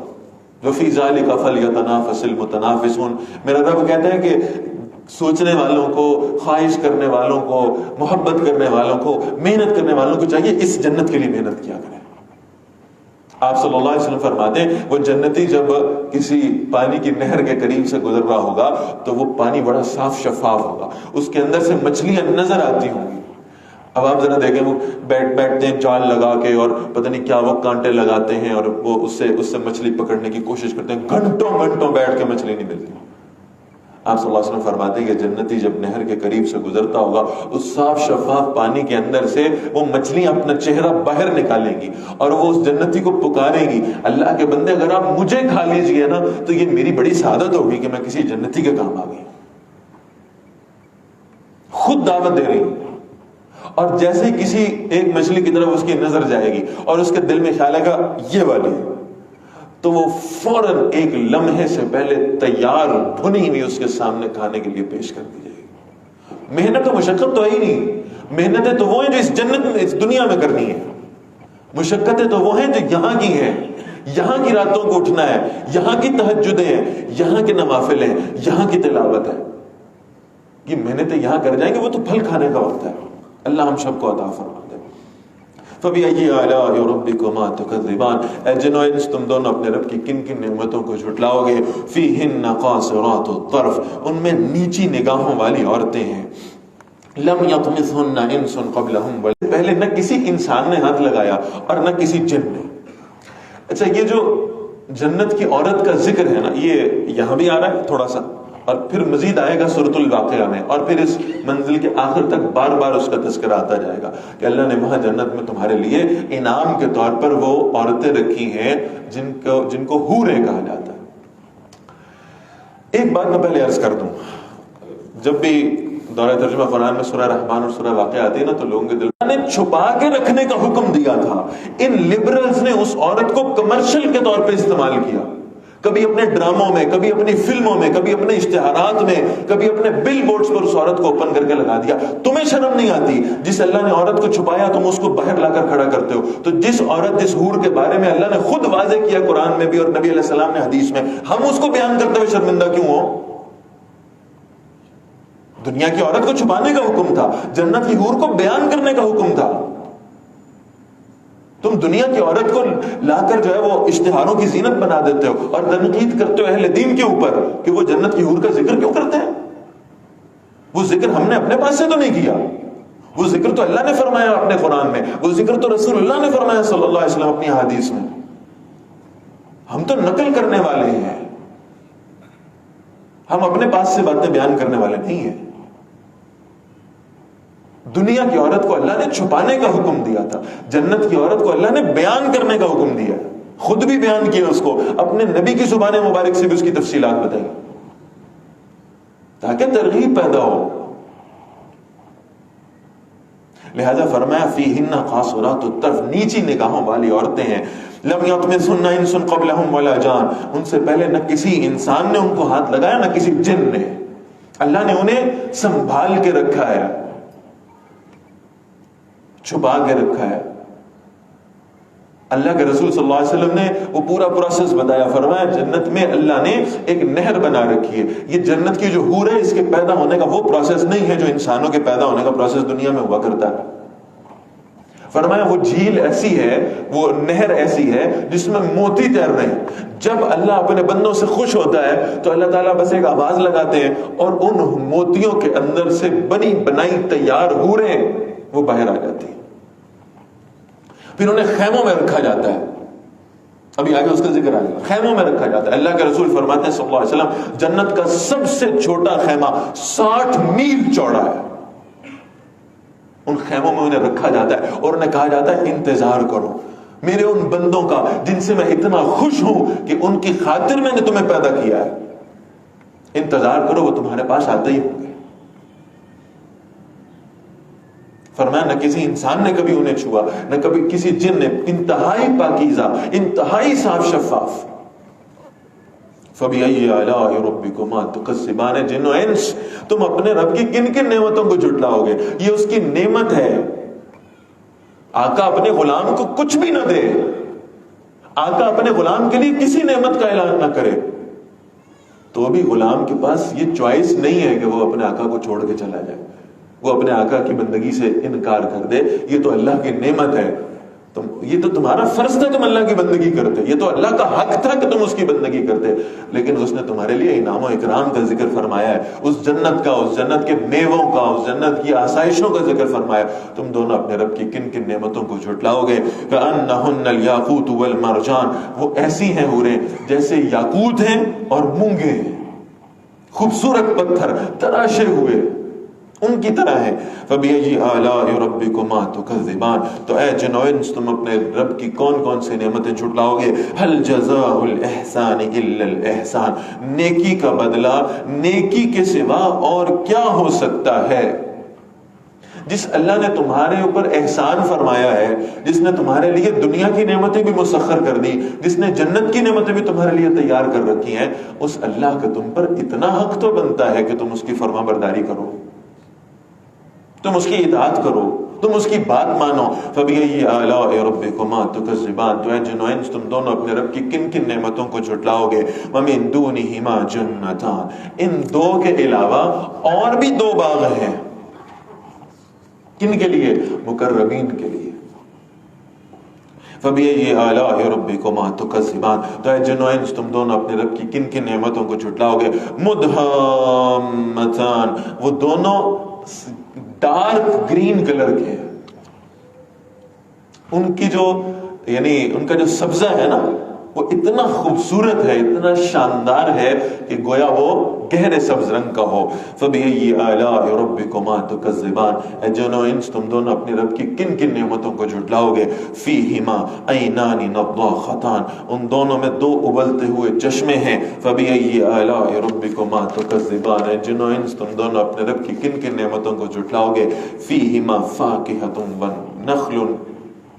وَفِي ذَلِكَ فَلْيَتَنَافَسِ الْمُتَنَافِسُونَ، میرا رب کہتے ہیں کہ سوچنے والوں کو، خواہش کرنے والوں کو، محبت کرنے والوں کو، محنت کرنے والوں کو چاہیے اس جنت کے لیے محنت کیا کریں۔ آپ صلی اللہ علیہ وسلم فرماتے ہیں وہ جنتی جب کسی پانی کی نہر کے قریب سے گزر رہا ہوگا تو وہ پانی بڑا صاف شفاف ہوگا، اس کے اندر سے مچھلیاں نظر آتی ہوں گی۔ اب آپ ذرا دیکھیں، وہ بیٹھتے ہیں جال لگا کے اور پتہ نہیں کیا وہ کانٹے لگاتے ہیں اور وہ اس سے مچھلی پکڑنے کی کوشش کرتے ہیں، گھنٹوں گھنٹوں بیٹھ کے مچھلی نہیں ملتی۔ آپ صلی اللہ علیہ وسلم فرماتے ہیں کہ جنتی جب نہر کے قریب سے گزرتا ہوگا اس صاف شفاف پانی کے اندر سے وہ مچھلیاں اپنا چہرہ باہر نکالیں گی اور وہ اس جنتی کو پکارے گی، اللہ کے بندے اگر آپ مجھے کھا لیجئے نا تو یہ میری بڑی سعادت ہوگی کہ میں کسی جنتی کے کام آ گئی۔ خود دعوت دے رہی، اور جیسے ہی کسی ایک مچھلی کی طرف اس کی نظر جائے گی اور اس کے دل میں خیال ہے گا یہ والی، تو وہ فوراً ایک لمحے سے پہلے تیار بھنی ہوئی اس کے سامنے کھانے کے لیے پیش کر دی جائے گی۔ محنت و مشقت تو ہے ہی نہیں، محنتیں تو وہ ہیں جو اس جنت میں اس دنیا میں کرنی ہے، مشقتیں تو وہ ہیں جو یہاں کی ہیں، یہاں کی راتوں کو اٹھنا ہے، یہاں کی تہجدیں ہیں، یہاں کے نوافل ہیں، یہاں کی تلاوت ہے۔ یہ محنتیں یہاں کر جائیں گے، وہ تو پھل کھانے کا وقت ہے۔ اللہ ہم سب کو عطا فرما دے۔ فَبِأَيِّ آلَاءِ رَبِّكُمَا تُكَذِّبَانِ، اے جن و انس تم دونوں اپنے رب کی کن کن نعمتوں کو جھٹلاؤ گے۔ فِيهِنَّ قَاصِرَاتُ الطَّرْفِ، ان میں نیچی نگاہوں والی عورتیں ہیں۔ لَمْ يَطْمِثْهُنَّ إِنسٌ قَبْلَهُمْ، پہلے نہ کسی انسان نے ہاتھ لگایا اور نہ کسی جن نے۔ اچھا، یہ جو جنت کی عورت کا ذکر ہے نا، یہ یہاں بھی آ رہا ہے تھوڑا سا، اور پھر مزید آئے گا سورۃ الواقعہ میں، اور پھر اس منزل کے آخر تک بار بار اس کا تذکرہ آتا جائے گا کہ اللہ نے وہاں جنت میں تمہارے لیے انعام کے طور پر وہ عورتیں رکھی ہیں جن کو حوریں کہا جاتا ہے۔ ایک بات میں پہلے عرض کر دوں، جب بھی دورہ ترجمہ قرآن میں سورہ رحمان اور سورہ واقعہ آتی ہے نا تو لوگوں کے دل نے چھپا کے رکھنے کا حکم دیا تھا۔ ان لبرلز نے اس عورت کو کمرشل کے طور پہ استعمال کیا، کبھی اپنے ڈراموں میں، کبھی اپنی فلموں میں، کبھی اپنے اشتہارات میں، کبھی اپنے بل بورڈز پر اس عورت کو اوپن کر کے لگا دیا۔ تمہیں شرم نہیں آتی؟ جس اللہ نے عورت کو چھپایا تم اس کو باہر لا کر کھڑا کرتے ہو۔ تو جس عورت، جس حور کے بارے میں اللہ نے خود واضح کیا قرآن میں بھی اور نبی علیہ السلام نے حدیث میں، ہم اس کو بیان کرتے ہوئے شرمندہ کیوں ہو؟ دنیا کی عورت کو چھپانے کا حکم تھا، جنت کی حور کو بیان کرنے کا حکم تھا۔ تم دنیا کی عورت کو لا کر جو ہے وہ اشتہاروں کی زینت بنا دیتے ہو اور تنقید کرتے ہو اہل دین کے اوپر کہ وہ جنت کی حور کا ذکر کیوں کرتے ہیں؟ وہ ذکر ہم نے اپنے پاس سے تو نہیں کیا، وہ ذکر تو اللہ نے فرمایا اپنے قرآن میں، وہ ذکر تو رسول اللہ نے فرمایا صلی اللہ علیہ وسلم اپنی حدیث میں۔ ہم تو نقل کرنے والے ہیں، ہم اپنے پاس سے باتیں بیان کرنے والے نہیں ہیں۔ دنیا کی عورت کو اللہ نے چھپانے کا حکم دیا تھا، جنت کی عورت کو اللہ نے بیان کرنے کا حکم دیا، خود بھی بیان کیا، اس کو اپنے نبی کی زبان مبارک سے بھی اس کی تفصیلات بتائی تاکہ ترغیب پیدا ہو۔ لہذا فرمایا فیہن قاصرات الطرف، نیچی نگاہوں والی عورتیں ہیں۔ لم یطمثہن انس قبلہم ولا جان، ان سے پہلے نہ کسی انسان نے ان کو ہاتھ لگایا نہ کسی جن نے، اللہ نے انہیں سنبھال کے رکھا ہے، چھپا کے رکھا ہے۔ اللہ کے رسول صلی اللہ علیہ وسلم نے وہ پورا پروسیس بتایا، فرمایا جنت میں اللہ نے ایک نہر بنا رکھی ہے، یہ جنت کی جو حور ہے اس کے پیدا ہونے کا وہ پروسیس نہیں ہے جو انسانوں کے پیدا ہونے کا پروسیس دنیا میں ہوا کرتا ہے۔ فرمایا وہ جھیل ایسی ہے، وہ نہر ایسی ہے جس میں موتی تیر رہے ہیں۔ جب اللہ اپنے بندوں سے خوش ہوتا ہے تو اللہ تعالیٰ بس ایک آواز لگاتے ہیں اور ان موتیوں کے اندر سے بنی بنائی تیار حوریں وہ باہر آ جاتی ہیں، پھر انہیں خیموں میں رکھا جاتا ہے۔ ابھی آگے اس کا ذکر آئے گا، خیموں میں رکھا جاتا ہے۔ اللہ کے رسول فرماتے ہیں صلی اللہ علیہ وسلم جنت کا سب سے چھوٹا خیمہ 60 میل چوڑا ہے، ان خیموں میں انہیں رکھا جاتا ہے اور انہیں کہا جاتا ہے انتظار کرو میرے ان بندوں کا جن سے میں اتنا خوش ہوں کہ ان کی خاطر میں نے تمہیں پیدا کیا ہے، انتظار کرو، وہ تمہارے پاس آتے ہی ہوں گے۔ فرمایا نہ کسی انسان نے کبھی انہیں چھوا، نہ کبھی کسی جن نے، انتہائی پاکیزہ، انتہائی صاف شفاف۔ فَبِأَيِّ آلَاءِ رَبِّكُمَا تُكَذِّبَانِ، جن و انس تم اپنے رب کی کن کن نعمتوں کو جھٹلاؤ گے؟ یہ اس کی نعمت ہے۔ آقا اپنے غلام کو کچھ بھی نہ دے، آقا اپنے غلام کے لیے کسی نعمت کا اعلان نہ کرے تو بھی غلام کے پاس یہ چوائس نہیں ہے کہ وہ اپنے آقا کو چھوڑ کے چلا جائے، وہ اپنے آقا کی بندگی سے انکار کر دے۔ یہ تو اللہ کی نعمت ہے، یہ تو تمہارا فرض تھا تم اللہ کی بندگی کرتے، یہ تو اللہ کا حق تھا کہ تم اس کی بندگی کرتے، لیکن اس نے تمہارے لیے انعام و اکرام کا ذکر فرمایا ہے، اس جنت کا، اس جنت کے میووں کا، اس جنت کی آسائشوں کا ذکر فرمایا. تم دونوں اپنے رب کی کن کن نعمتوں کو جھٹلاؤ گے. کأنہن الیاقوت والمرجان، وہ ایسی ہیں حوریں جیسے یاقوت ہیں اور مونگے ہیں، خوبصورت پتھر تراشے ہوئے ان کی طرح ہے. فَبِأَيِّ آلَاءِ رَبِّكُمَا تُكَذِّبَانِ، تو اے جن و انس تم اپنے رب کی کون کون سی نعمتیں جھٹلاؤ گے. هَلْ جَزَاءُ الْإِحْسَانِ إِلَّا الْإِحْسَانِ، نیکی کا بدلہ نیکی کے سوا اور کیا ہو سکتا ہے. جس اللہ نے تمہارے اوپر احسان فرمایا ہے، جس نے تمہارے لیے دنیا کی نعمتیں بھی مسخر کر دی، جس نے جنت کی نعمتیں بھی تمہارے لیے تیار کر رکھی ہیں، اس اللہ کا تم پر اتنا حق تو بنتا ہے کہ تم اس کی فرما برداری کرو، تم اس کی اطاعت کرو، تم اس کی بات مانو. فَبِأَيِّ آلَاءِ رَبِّكُمَا تُكَذِّبَانِ، تو اے جن و انس تم دونوں اپنے رب کی کن کن نعمتوں کو جھٹلاؤ گے. وَمِن دُونِهِمَا جَنَّتَانِ، ان دو کے علاوہ اور بھی دو باغ ہیں. کن کے لیے؟ مقربین کے لیے. فَبِأَيِّ آلَاءِ رَبِّكُمَا تُكَذِّبَانِ، تو اے جن و انس تم دونوں اپنے رب کی کن کن نعمتوں کو جھٹلاؤ گے. مُدْهَامَّتَانِ، وہ دونوں ڈارک گرین کلر کے ہیں. ان کی جو یعنی ان کا جو سبزہ ہے نا وہ اتنا خوبصورت ہے، اتنا شاندار ہے کہ گویا وہ گہرے سبز رنگ کا ہو. فَبِأَيِّ آلَاءِ رَبِّكُمَا تُكَذِّبَانِ، اے جن و انس تم دونوں اپنے رب کی کن کن نعمتوں کو جھٹلاؤ گے. فِيهِمَا عَيْنَانِ نَضَّاخَتَانِ، ان دونوں میں دو ابلتے ہوئے چشمے ہیں. فَبِأَيِّ آلَاءِ رَبِّكُمَا تُكَذِّبَانِ، اے جن و انس تم دونوں اپنے رب کی کن کن نعمتوں کو جھٹلاؤ گے. فِيهِمَا فَاكِهَةٌ وَنَخْلٌ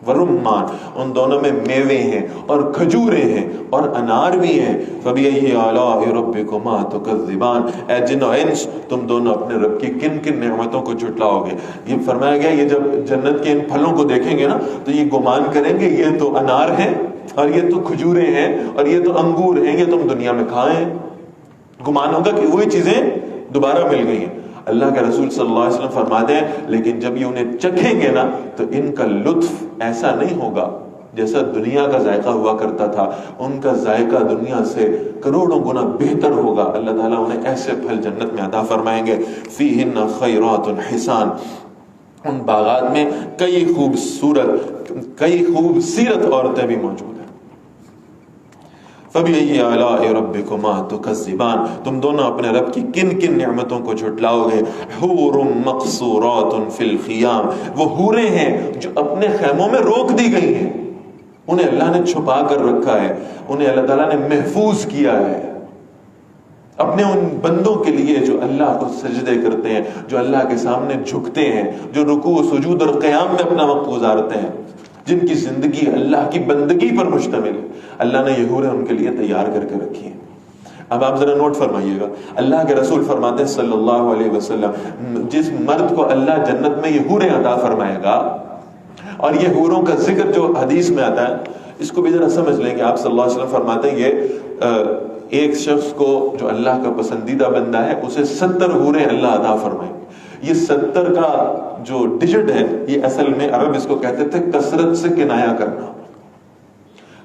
ورمان، ان دونوں میں میوے ہیں اور کھجوریں ہیں اور انار بھی ہیں. فَبِأَيِّ آلَاءِ رَبِّكُمَا تُكَذِّبَانِ، اے جن و انس تم دونوں اپنے رب کی کن کن نعمتوں کو جھٹلاؤ گے. یہ فرمایا گیا یہ جب جنت کے ان پھلوں کو دیکھیں گے نا تو یہ گمان کریں گے یہ تو انار ہیں اور یہ تو کھجوریں ہیں اور یہ تو انگور ہیں، یہ تم دنیا میں کھائیں. گمان ہوگا کہ وہی چیزیں دوبارہ مل گئی ہیں. اللہ کے رسول صلی اللہ علیہ وسلم فرماتے ہیں لیکن جب یہ انہیں چکھیں گے نا تو ان کا لطف ایسا نہیں ہوگا جیسا دنیا کا ذائقہ ہوا کرتا تھا. ان کا ذائقہ دنیا سے کروڑوں گنا بہتر ہوگا. اللہ تعالیٰ انہیں ایسے پھل جنت میں عطا فرمائیں گے. فیہن خیرات حسان، ان باغات میں کئی خوبصورت عورتیں بھی موجود ہیں. فَبِأَيِّ آلَاءِ رَبِّكُمَا تُكَذِّبَانِ، تم دونوں اپنے رب کی کن کن نعمتوں کو جھٹلاؤ گے. حُورٌ مَقْصُورَاتٌ فِي الْخِيَامِ، وہ حوریں ہیں جو اپنے خیموں میں روک دی گئی ہیں. انہیں اللہ نے چھپا کر رکھا ہے، انہیں اللہ تعالیٰ نے محفوظ کیا ہے اپنے ان بندوں کے لیے جو اللہ کو سجدے کرتے ہیں، جو اللہ کے سامنے جھکتے ہیں، جو رکوع سجود اور قیام میں اپنا وقت گزارتے ہیں، جن کی زندگی اللہ کی بندگی پر مشتمل ہے. اللہ نے یہ حوریں ان کے لیے تیار کر کے رکھی ہیں. اب آپ ذرا نوٹ فرمائیے گا، اللہ کے رسول فرماتے ہیں صلی اللہ علیہ وسلم جس مرد کو اللہ جنت میں یہ حوریں عطا فرمائے گا، اور یہ حوروں کا ذکر جو حدیث میں آتا ہے اس کو بھی ذرا سمجھ لیں کہ آپ صلی اللہ علیہ وسلم فرماتے ہیں یہ ایک شخص کو جو اللہ کا پسندیدہ بندہ ہے اسے 70 حوریں اللہ عطا فرمائیں. یہ 70 کا جو ڈیجٹ ہے یہ اصل میں عرب اس کو کہتے تھے کثرت سے کنایا کرنا.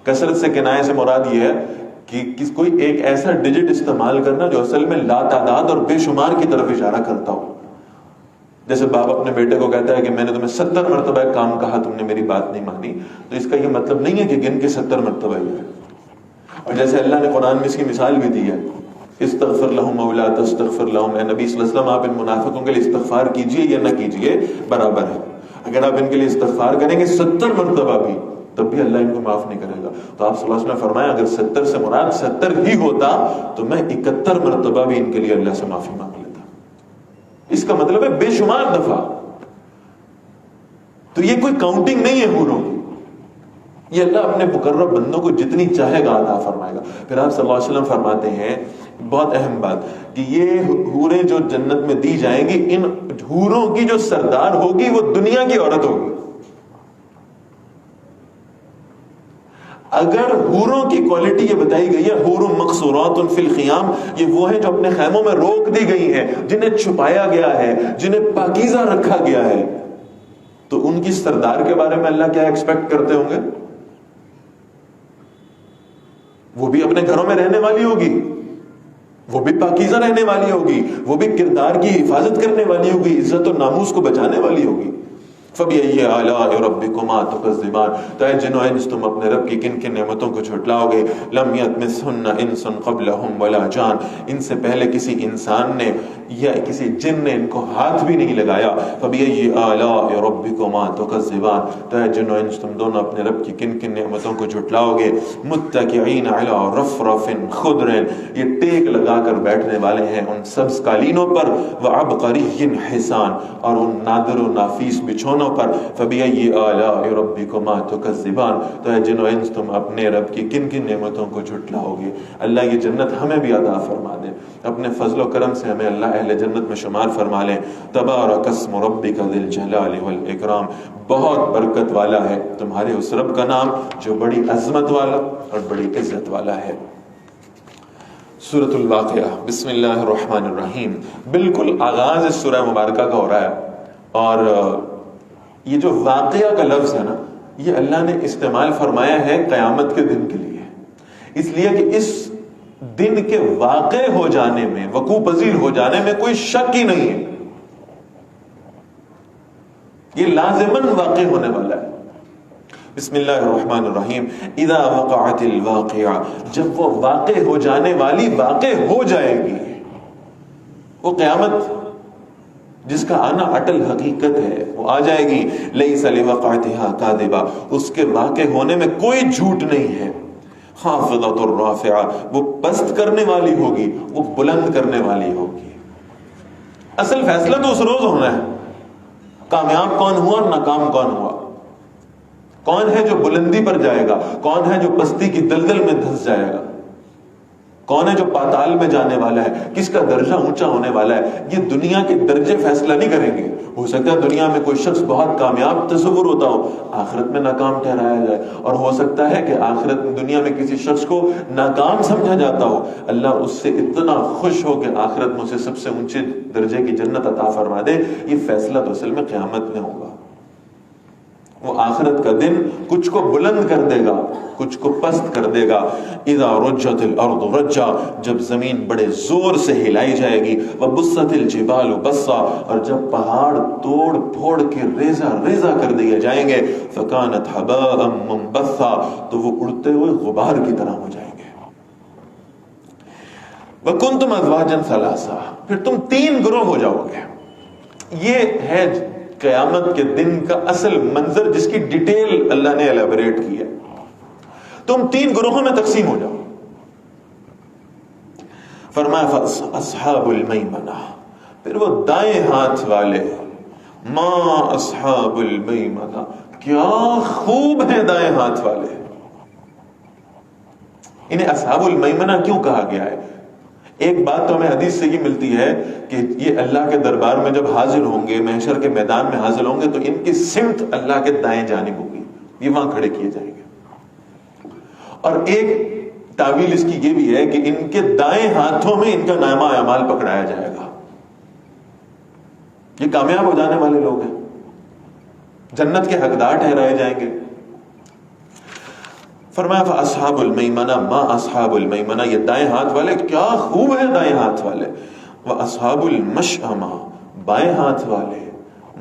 کثرت سے کنایہ سے مراد یہ ہے کہ کوئی ایک ایسا ڈیجٹ استعمال کرنا جو اصل میں لا تعداد اور بے شمار کی طرف اشارہ کرتا ہو. جیسے باپ اپنے بیٹے کو کہتا ہے کہ میں نے تمہیں 70 مرتبہ ایک کام کہا تم نے میری بات نہیں مانی، تو اس کا یہ مطلب نہیں ہے کہ گن کے 70 مرتبہ یہ ہے. اور جیسے اللہ نے قرآن میں اس کی مثال بھی دی ہے، استغفر لہم او لا تستغفر لہم، اے نبی صلی اللہ علیہ وسلم آپ ان منافقوں کے لیے استغفار کیجئے یا نہ کیجئے برابر ہے. اگر آپ ان کے لیے استغفار کریں گے 70 مرتبہ بھی تب بھی اللہ ان کو معاف نہیں کرے گا. تو آپ صلی اللہ علیہ وسلم نے فرمایا اگر 70 سے مراد 70 ہی ہوتا تو میں 71 مرتبہ بھی ان کے لیے اللہ سے معافی مانگ لیتا. اس کا مطلب ہے بے شمار دفعہ. تو یہ کوئی کاؤنٹنگ نہیں ہے حوروں کی، یہ اللہ اپنے مقرب بندوں کو جتنی چاہے گا عطا فرمائے گا. پھر آپ صلی اللہ علیہ وسلم فرماتے ہیں بہت اہم بات کہ یہ حوریں جو جنت میں دی جائیں گی، ان حوروں کی جو سردار ہوگی وہ دنیا کی عورت ہوگی. اگر حوروں کی کوالٹی یہ بتائی گئی ہے حور مقصورات فی الخیام، یہ وہ ہیں جو اپنے خیموں میں روک دی گئی ہیں، جنہیں چھپایا گیا ہے، جنہیں پاکیزہ رکھا گیا ہے. تو ان کی سردار کے بارے میں اللہ کیا ایکسپیکٹ کرتے ہوں گے؟ وہ بھی اپنے گھروں میں رہنے والی ہوگی، وہ بھی پاکیزہ رہنے والی ہوگی، وہ بھی کردار کی حفاظت کرنے والی ہوگی، عزت و ناموس کو بچانے والی ہوگی. فَبِأَيِّ آلَاءِ رَبِّكُمَا تُكَذِّبَانِ، تو اے جن و انس تم اپنے رب کی کن کن نعمتوں کو جھٹلاؤ گے. لَمْ يَطْمِثْهُنَّ إِنسٌ قَبْلَهُمْ وَلَا جَانٌ، ان سے پہلے کسی انسان نے یا کسی جن نے ان کو ہاتھ بھی نہیں لگایا. فَبِأَيِّ آلَاءِ رَبِّكُمَا تُكَذِّبَانِ، تو اے جن و انس تم دونوں اپنے رب کی کن کن نعمتوں کو جھٹلاؤ گے. مُتَّكِئِينَ عَلَىٰ رَفْرَفٍ خُضْرٍ، یہ ٹیک لگا کر بیٹھنے والے ہیں ان سبز قالینوں پر. وَعَبْقَرِيٍّ حِسَانٍ، اور ان نادر و نافیس بچھونوں پر. فَبِأَيِّ آلَاءِ رَبِّكُمَا تُكَذِّبَانِ، تو اے جن و انس تم اپنے رب کی کن کن نعمتوں کو جھٹلاؤ گے. اللہ یہ جنت ہمیں بھی عطا فرما دے، اپنے فضل و کرم سے ہمیں اللہ اہل جنت میں شمار فرما لیں. تبارک اسم ربک ذی الجلال والاکرام، بہت برکت والا ہے تمہارے اس رب کا نام جو بڑی عظمت والا اور بڑی عزت والا ہے. سورۃ الواقعہ، بسم اللہ الرحمن الرحیم. بالکل آغاز اس سورہ مبارکہ کا ہو رہا ہے، اور یہ جو واقعہ کا لفظ ہے نا، یہ اللہ نے استعمال فرمایا ہے قیامت کے دن کے لیے، اس لیے کہ اس دن کے واقع ہو جانے میں، وقوع پذیر ہو جانے میں کوئی شک ہی نہیں ہے. یہ لازماً واقع ہونے والا ہے. بسم اللہ الرحمن الرحیم. اذا وقعت الواقعہ، جب وہ واقع ہو جانے والی واقع ہو جائے گی. وہ قیامت جس کا آنا اٹل حقیقت ہے، وہ آ جائے گی. لیس لوقعتها کاذبہ، اس کے واقع ہونے میں کوئی جھوٹ نہیں ہے. خافضۃ الرافعہ، وہ پست کرنے والی ہوگی، وہ بلند کرنے والی ہوگی. اصل فیصلہ تو اس روز ہونا ہے، کامیاب کون ہوا اور ناکام کون ہوا، کون ہے جو بلندی پر جائے گا، کون ہے جو پستی کی دلدل میں دھنس جائے گا، کون ہے جو پاتال میں جانے والا ہے، کس کا درجہ اونچا ہونے والا ہے. یہ دنیا کے درجے فیصلہ نہیں کریں گے. ہو سکتا ہے دنیا میں کوئی شخص بہت کامیاب تصور ہوتا ہو، آخرت میں ناکام ٹھہرایا جائے، اور ہو سکتا ہے کہ آخرت میں دنیا میں کسی شخص کو ناکام سمجھا جاتا ہو، اللہ اس سے اتنا خوش ہو کہ آخرت میں اسے سب سے اونچے درجے کی جنت عطا فرما دے. یہ فیصلہ تو اصل میں قیامت میں ہوگا. وہ آخرت کا دن کچھ کو بلند کر دے گا، کچھ کو پست کر دے گا. اذا رجت الارض رجا، جب زمین بڑے زور سے ہلائی جائے گی. وبست الجبال بسا، اور جب پہاڑ توڑ پھوڑ کے ریزہ ریزہ کر دیے جائیں گے. فکانت حباء منبثا، تو وہ اڑتے ہوئے غبار کی طرح ہو جائیں گے. وکنتم ازواجا ثلاثا، پھر تم 3 گروہ ہو جاؤ گے. یہ ہے قیامت کے دن کا اصل منظر جس کی ڈیٹیل اللہ نے الیبوریٹ کی ہے. تم 3 گروہوں میں تقسیم ہو جاؤ. فرمایا اصحاب المیمنہ، پھر وہ دائیں ہاتھ والے. ما اصحاب المیمنہ، کیا خوب ہیں دائیں ہاتھ والے. انہیں اصحاب المیمنہ کیوں کہا گیا ہے؟ ایک بات تو ہمیں حدیث سے یہ ملتی ہے کہ یہ اللہ کے دربار میں جب حاضر ہوں گے، محشر کے میدان میں حاضر ہوں گے، تو ان کی سمت اللہ کے دائیں جانب ہوگی، یہ وہاں کھڑے کیے جائیں گے. اور ایک تعویل اس کی یہ بھی ہے کہ ان کے دائیں ہاتھوں میں ان کا نامہ اعمال پکڑایا جائے گا. یہ کامیاب ہو جانے والے لوگ ہیں، جنت کے حقدار ٹھہرائے جائیں گے. فرمایا فاصحاب المیمنہ، ما اصحاب المیمنہ، یہ دائیں ہاتھ والے کیا خوب ہیں دائیں ہاتھ والے. واصحاب المشأمہ، بائیں ہاتھ والے.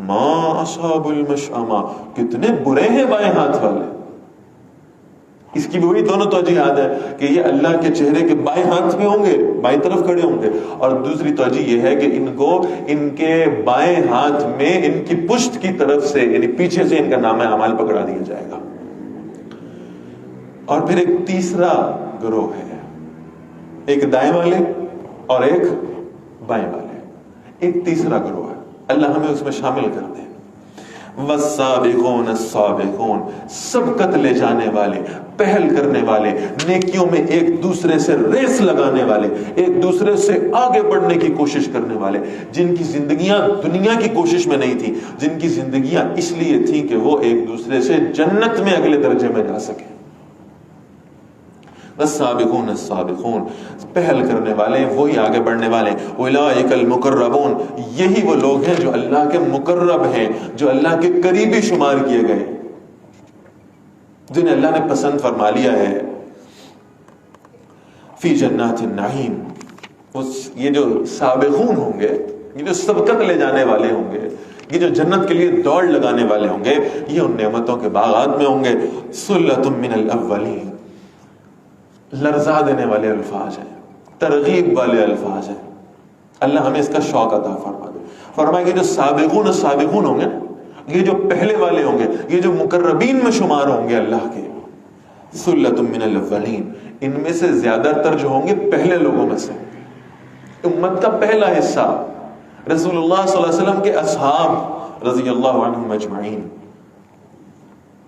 ما اصحاب المشأمہ، کتنے برے ہیں بائیں ہاتھ والے. اس کی بھی وہی دونوں توجیہات ہے کہ یہ اللہ کے چہرے کے بائیں ہاتھ میں ہوں گے، بائیں طرف کھڑے ہوں گے، اور دوسری توجیہ یہ ہے کہ ان کو ان کے بائیں ہاتھ میں ان کی پشت کی طرف سے، یعنی پیچھے سے ان کا نامہ اعمال پکڑا دیا جائے گا. اور پھر ایک تیسرا گروہ ہے، ایک دائیں والے اور ایک بائیں والے. ایک تیسرا گروہ ہے، اللہ ہمیں اس میں شامل کر دے. والسابقون السابقون، سبقت لے جانے والے، پہل کرنے والے، نیکیوں میں ایک دوسرے سے ریس لگانے والے، ایک دوسرے سے آگے بڑھنے کی کوشش کرنے والے، جن کی زندگیاں دنیا کی کوشش میں نہیں تھی، جن کی زندگیاں اس لیے تھیں کہ وہ ایک دوسرے سے جنت میں اگلے درجے میں جا سکیں. السابقون السابقون، پہل کرنے والے ہیں، وہی آگے بڑھنے والے ہیں. اولئک المقربون، یہی وہ لوگ ہیں جو اللہ کے مقرب ہیں، جو اللہ کے قریبی شمار کیے گئے، جنہیں اللہ نے پسند فرما لیا ہے. فی جنات النعیم، یہ جو سابقون ہوں گے، یہ جو سبقت لے جانے والے ہوں گے، یہ جو جنت کے لیے دوڑ لگانے والے ہوں گے، یہ ان نعمتوں کے باغات میں ہوں گے. سلۃ من الاولین، لرزا دینے والے الفاظ ہیں، ترغیب والے الفاظ ہیں. اللہ ہمیں اس کا شوق عطا فرما دے. فرمائے کہ جو سابقون السابقون ہوں گے، یہ جو پہلے والے ہوں گے، یہ جو مقربین میں شمار ہوں گے اللہ کے، سلۃ من الاولین، ان میں سے زیادہ تر جو ہوں گے پہلے لوگوں میں سے، امت کا پہلا حصہ، رسول اللہ صلی اللہ علیہ وسلم کے اصحاب رضی اللہ عنہم اجمعین،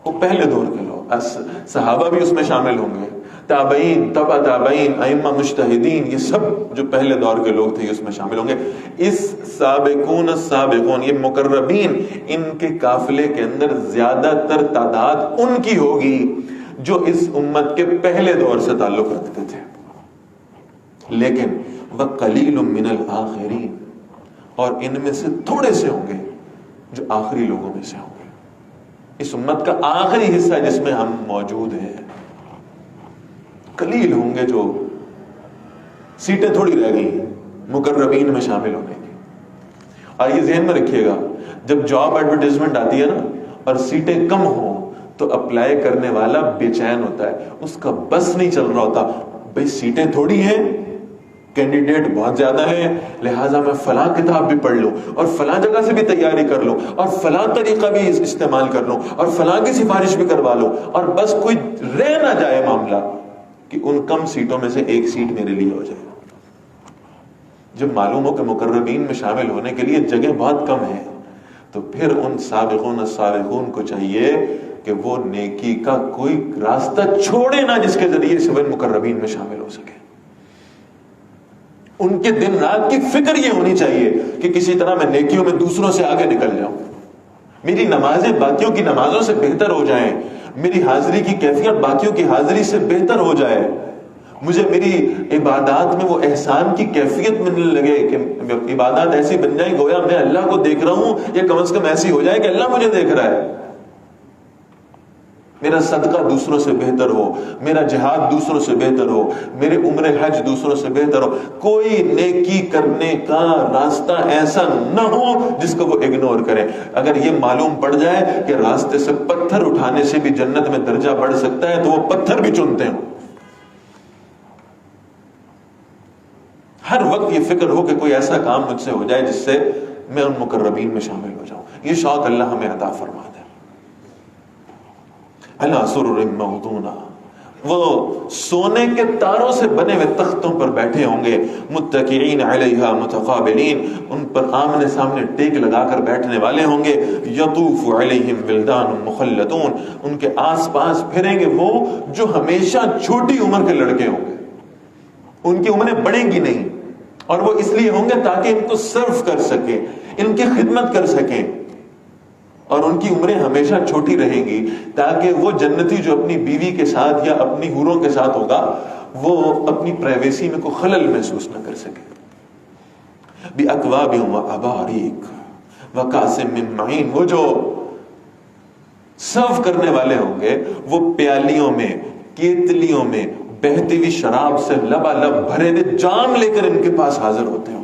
وہ پہلے دور کے لوگ، صحابہ بھی اس میں شامل ہوں گے، تابعین، تبع تابعین، ائمہ مجتہدین، یہ سب جو پہلے دور کے لوگ تھے اس میں شامل ہوں گے. اس سابقون السابقون، یہ مقربین، ان کے قافلے کے اندر زیادہ تر تعداد ان کی ہوگی جو اس امت کے پہلے دور سے تعلق رکھتے تھے. لیکن وَقَلِيلٌ مِّنَ الْآخِرِينَ، اور ان میں سے تھوڑے سے ہوں گے جو آخری لوگوں میں سے ہوں گے. اس امت کا آخری حصہ جس میں ہم موجود ہیں، قلیل ہوں گے، جو سیٹیں تھوڑی رہ گئی ہیں مقربین میں شامل ہونے کی. اور یہ ذہن میں رکھیے گا، جب جاب ایڈورٹائزمنٹ آتی ہے نا اور سیٹیں کم ہوں تو اپلائی کرنے والا بے چین ہوتا ہے، اس کا بس نہیں چل رہا ہوتا. بھئی سیٹیں تھوڑی ہیں، کینڈیڈیٹ بہت زیادہ ہیں، لہٰذا میں فلاں کتاب بھی پڑھ لوں اور فلاں جگہ سے بھی تیاری کر لوں اور فلاں طریقہ بھی استعمال کر لوں اور فلاں کی سفارش بھی کروا لوں، اور بس کوئی رہ نہ جائے معاملہ کہ ان کم سیٹوں میں سے ایک سیٹ میرے لیے ہو جائے. جب معلوم ہو کہ مقربین میں شامل ہونے کے لیے جگہ بہت کم ہے، تو پھر ان سابقون السابقون کو چاہیے کہ وہ نیکی کا کوئی راستہ چھوڑے نہ جس کے ذریعے سے وہ مقربین میں شامل ہو سکے. ان کے دن رات کی فکر یہ ہونی چاہیے کہ کسی طرح میں نیکیوں میں دوسروں سے آگے نکل جاؤں، میری نمازیں باقیوں کی نمازوں سے بہتر ہو جائیں، میری حاضری کی کیفیت باقیوں کی حاضری سے بہتر ہو جائے، مجھے میری عبادات میں وہ احسان کی کیفیت ملنے لگے کہ عبادات ایسی بن جائیں گویا میں اللہ کو دیکھ رہا ہوں، یا کم از کم ایسی ہو جائے کہ اللہ مجھے دیکھ رہا ہے. میرا صدقہ دوسروں سے بہتر ہو، میرا جہاد دوسروں سے بہتر ہو، میرے عمر حج دوسروں سے بہتر ہو. کوئی نیکی کرنے کا راستہ ایسا نہ ہو جس کو وہ اگنور کرے. اگر یہ معلوم پڑ جائے کہ راستے سے پتھر اٹھانے سے بھی جنت میں درجہ بڑھ سکتا ہے تو وہ پتھر بھی چنتے ہیں. ہر وقت یہ فکر ہو کہ کوئی ایسا کام مجھ سے ہو جائے جس سے میں ان مقربین میں شامل ہو جاؤں. یہ شوق اللہ ہمیں عطا فرما دے. علی سرر موضونہ، وہ سونے کے تاروں سے بنے ہوئے تختوں پر بیٹھے ہوں گے، متکئین علیہا متقابلین، ان پر آمنے سامنے ٹیک لگا کر بیٹھنے والے ہوں گے. یطوف علیہم ولدان مخلدون، ان کے آس پاس پھریں گے وہ جو ہمیشہ چھوٹی عمر کے لڑکے ہوں گے. ان کی عمریں بڑھیں گی نہیں، اور وہ اس لیے ہوں گے تاکہ ان کو سرو کر سکیں، ان کی خدمت کر سکیں، اور ان کی عمریں ہمیشہ چھوٹی رہیں گی تاکہ وہ جنتی جو اپنی بیوی کے ساتھ یا اپنی حوروں کے ساتھ ہوگا وہ اپنی پرائیویسی میں کوئی خلل محسوس نہ کر سکے. بِأَكْوَابٍ وَأَبَارِيكَ وَكَأْسٍ مِّن مَّعِينٍ، وہ جو سرو کرنے والے ہوں گے وہ پیالیوں میں، کیتلیوں میں بہتی ہوئی شراب سے لبالب بھرے ہوئے جام لے کر ان کے پاس حاضر ہوتے ہوں گے.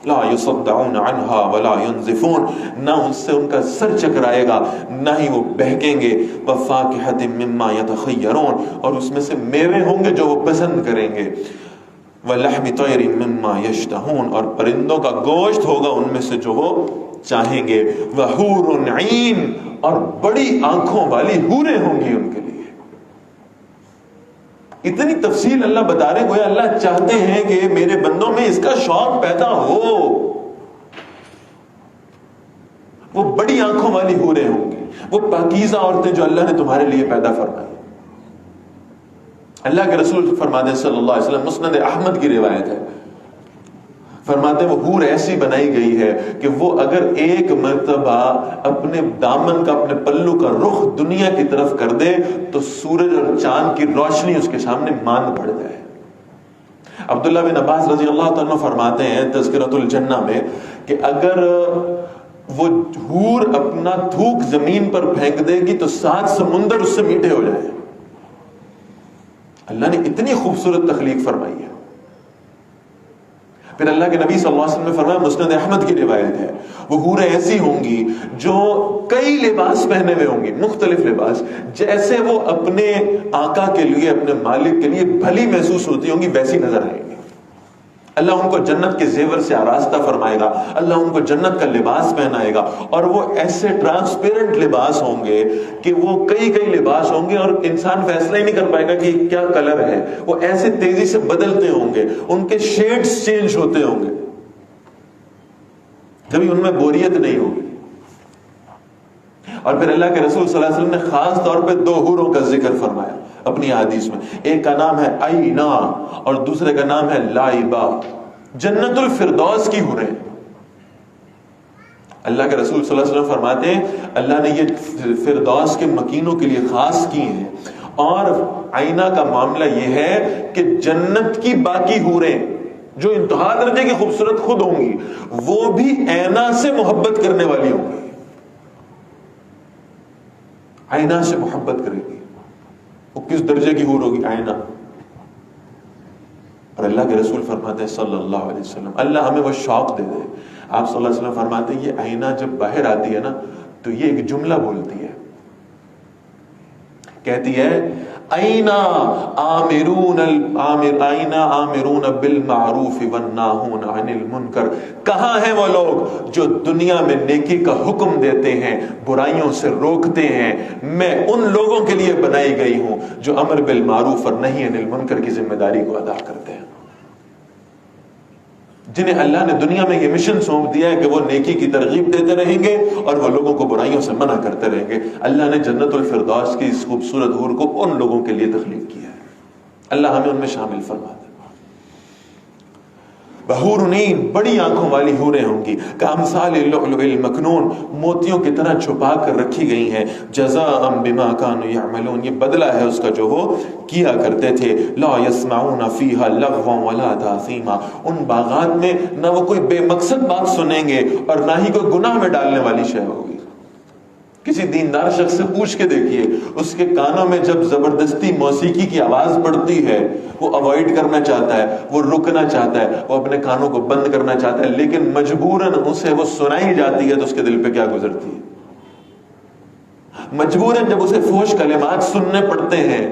لا يصدعون عنها ولا ينزفون، نہ اس سے ان کا سر چکرائے گا نہ ہی وہ بہکیں گے. وفاکہۃ مما یتخیرون، اور اس میں سے میوے ہوں گے جو وہ پسند کریں گے. ولحم طیر مما یشتہون، اور پرندوں کا گوشت ہوگا ان میں سے جو وہ چاہیں گے. وحور عین، اور بڑی آنکھوں والی حوریں ہوں گی ان کے لیے. اتنی تفصیل اللہ بتا رہے گویا اللہ چاہتے ہیں کہ میرے بندوں میں اس کا شوق پیدا ہو. وہ بڑی آنکھوں والی حوریں ہوں گی، وہ پاکیزہ عورتیں جو اللہ نے تمہارے لیے پیدا فرمائی. اللہ کے رسول فرماتے ہیں صلی اللہ علیہ وسلم، مسند احمد کی روایت ہے، فرماتے ہیں وہ حور ایسی بنائی گئی ہے کہ وہ اگر ایک مرتبہ اپنے دامن کا اپنے پلو کا رخ دنیا کی طرف کر دے تو سورج اور چاند کی روشنی اس کے سامنے مان پڑ جائے. عبداللہ بن عباس رضی اللہ تعالیٰ فرماتے ہیں تذکرۃ الجنہ میں کہ اگر وہ حور اپنا تھوک زمین پر پھینک دے گی تو 7 سمندر اس سے میٹھے ہو جائیں. اللہ نے اتنی خوبصورت تخلیق فرمائی ہے. پھر اللہ کے نبی صلی اللہ علیہ وسلم نے فرمایا، مسند احمد کی روایت ہے، وہ حوریں ایسی ہوں گی جو کئی لباس پہنے ہوئے ہوں گی، مختلف لباس، جیسے وہ اپنے آقا کے لیے اپنے مالک کے لیے بھلی محسوس ہوتی ہوں گی ویسی نظر آئیں گی. اللہ ان کو جنت کے زیور سے آراستہ فرمائے گا، اللہ ان کو جنت کا لباس پہنائے گا، اور وہ ایسے ٹرانسپیرنٹ لباس ہوں گے کہ وہ کئی لباس ہوں گے اور انسان فیصلہ ہی نہیں کر پائے گا کہ کیا کلر ہے. وہ ایسے تیزی سے بدلتے ہوں گے، ان کے شیڈز چینج ہوتے ہوں گے، کبھی ان میں بوریت نہیں ہوگی. اور پھر اللہ کے رسول صلی اللہ علیہ وسلم نے خاص طور پہ 2 حوروں کا ذکر فرمایا اپنی حدیث میں. ایک کا نام ہے آئینہ اور دوسرے کا نام ہے لائبہ. جنت الفردوس کی حوریں. اللہ کے رسول صلی اللہ علیہ وسلم فرماتے ہیں اللہ نے یہ فردوس کے مکینوں کے لیے خاص کی ہیں. اور آئینہ کا معاملہ یہ ہے کہ جنت کی باقی حوریں جو انتہا درجے کی خوبصورت خود ہوں گی وہ بھی آئینہ سے محبت کرنے والی ہوں گی، آئینہ سے محبت کرے گی. وہ کس درجے کی حور ہوگی؟ آئینہ. اور اللہ کے رسول فرماتے ہیں صلی اللہ علیہ وسلم، اللہ ہمیں وہ شوق دے دے. آپ صلی اللہ علیہ وسلم فرماتے ہیں یہ آئینہ جب باہر آتی ہے نا تو یہ ایک جملہ بولتی ہے، کہتی ہے آئینہ آمرون بالمعروف والناہون عن المنکر. کہاں ہیں وہ لوگ جو دنیا میں نیکی کا حکم دیتے ہیں، برائیوں سے روکتے ہیں؟ میں ان لوگوں کے لیے بنائی گئی ہوں جو امر بالمعروف اور نہی عن المنکر کی ذمہ داری کو ادا کرتے ہیں، جنہیں اللہ نے دنیا میں یہ مشن سونپ دیا ہے کہ وہ نیکی کی ترغیب دیتے رہیں گے اور وہ لوگوں کو برائیوں سے منع کرتے رہیں گے. اللہ نے جنت الفردوس کی اس خوبصورت حور کو ان لوگوں کے لیے تخلیق کیا ہے. اللہ ہمیں ان میں شامل فرما دے. بحورنین، بڑی آنکھوں والی حوریں ہوں گی، کامثال اللؤلؤ المکنون، موتیوں کی طرح چھپا کر رکھی گئی ہیں. جزاء بما كانوا يعملون، یہ بدلہ ہے اس کا جو وہ کیا کرتے تھے. لا يسمعون فيها لغوا ولا تاثیما، ان باغات میں نہ وہ کوئی بے مقصد بات سنیں گے اور نہ ہی کوئی گناہ میں ڈالنے والی شے ہوگی. کسی دیندار شخص سے پوچھ کے دیکھیے، اس کے کانوں میں جب زبردستی موسیقی کی آواز پڑتی ہے وہ اوائڈ کرنا چاہتا ہے، وہ رکنا چاہتا ہے، وہ اپنے کانوں کو بند کرنا چاہتا ہے، لیکن مجبوراً اسے وہ سنائی جاتی ہے تو اس کے دل پہ کیا گزرتی ہے؟ مجبوراً جب اسے فحش کلمات سننے پڑتے ہیں،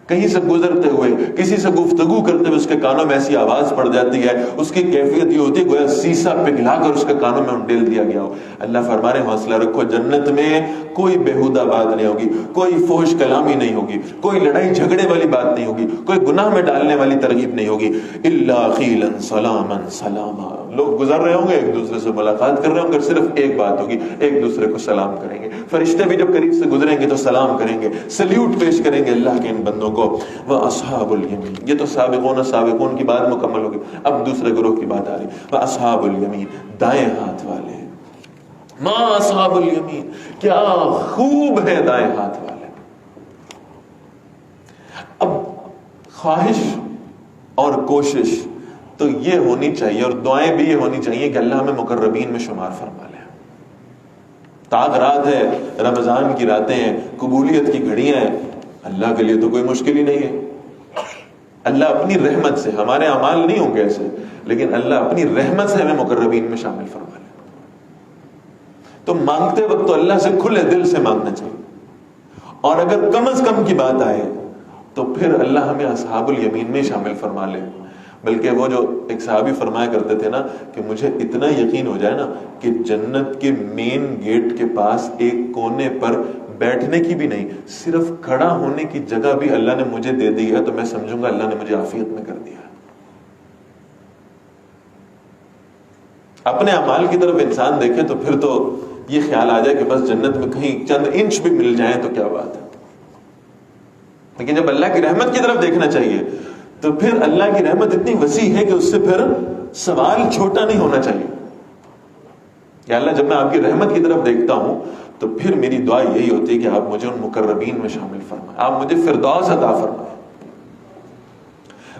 کہیں سے گزرتے ہوئے کسی سے گفتگو کرتے ہوئے اس کے کانوں میں ایسی آواز پڑ جاتی ہے، اس کی کیفیت یہ ہوتی ہے گویا سیسا پگھلا کر اس کے کانوں میں انڈیل دیا گیا ہو. اللہ فرما رہے ہیں حوصلہ رکھو، جنت میں کوئی بےہودہ بات نہیں ہوگی، کوئی فحش کلامی نہیں ہوگی، کوئی لڑائی جھگڑے والی بات نہیں ہوگی، کوئی گناہ میں ڈالنے والی ترغیب نہیں ہوگی. الا قیلا سلاما سلاما، لوگ گزر رہے ہوں گے، ایک دوسرے سے ملاقات کر رہے ہوں گے، صرف ایک بات ہوگی، ایک دوسرے کو سلام کریں گے. فرشتے بھی جب قریب سے گزریں گے تو سلام کریں گے، سلیوٹ پیش کریں گے اللہ کے ان بندوں کو. وَأَصْحَابُ الْيَمِينَ، یہ تو سابقون کی بات مکمل ہوگی. اب دوسرے گروہ کی بات آ رہی. وَأَصْحَابُ الْيَمِينَ، دائیں ہاتھ والے. مَا أَصْحَابُ الْيَمِينَ، کیا خوب ہے دائیں ہاتھ والے. اب خواہش اور کوشش تو یہ ہونی چاہیے اور دعائیں بھی یہ ہونی چاہیے کہ اللہ ہمیں مقربین میں شمار فرما لے. تاغ رات ہے، رمضان کی راتیں ہیں، قبولیت کی گھڑیاں ہیں، اللہ کے لیے تو کوئی مشکل ہی نہیں ہے. اللہ اپنی رحمت سے، ہمارے اعمال نہیں ہوں گے ایسے، لیکن اللہ اپنی رحمت سے ہمیں مقربین میں شامل فرما لے. تو مانگتے وقت تو اللہ سے کھلے دل سے مانگنا چاہیے، اور اگر کم از کم کی بات آئے تو پھر اللہ ہمیں اصحاب الیمین میں شامل فرما لے. بلکہ وہ جو ایک صحابی فرمایا کرتے تھے نا کہ مجھے اتنا یقین ہو جائے نا کہ جنت کے مین گیٹ کے پاس ایک کونے پر بیٹھنے کی بھی نہیں، صرف کھڑا ہونے کی جگہ بھی اللہ نے مجھے دے دی ہے تو میں سمجھوں گا اللہ نے مجھے عافیت میں کر دیا. اپنے اعمال کی طرف انسان دیکھے تو پھر تو یہ خیال آ جائے کہ بس جنت میں کہیں چند انچ بھی مل جائیں تو کیا بات ہے. لیکن جب اللہ کی رحمت کی طرف دیکھنا چاہیے تو پھر اللہ کی رحمت اتنی وسیع ہے کہ اس سے پھر سوال چھوٹا نہیں ہونا چاہیے کہ اللہ جب میں آپ کی رحمت کی طرف دیکھتا ہوں تو پھر میری دعا یہی ہوتی ہے کہ آپ مجھے ان مقربین میں شامل فرمائیں، آپ مجھے فردوس عطا فرمائیں۔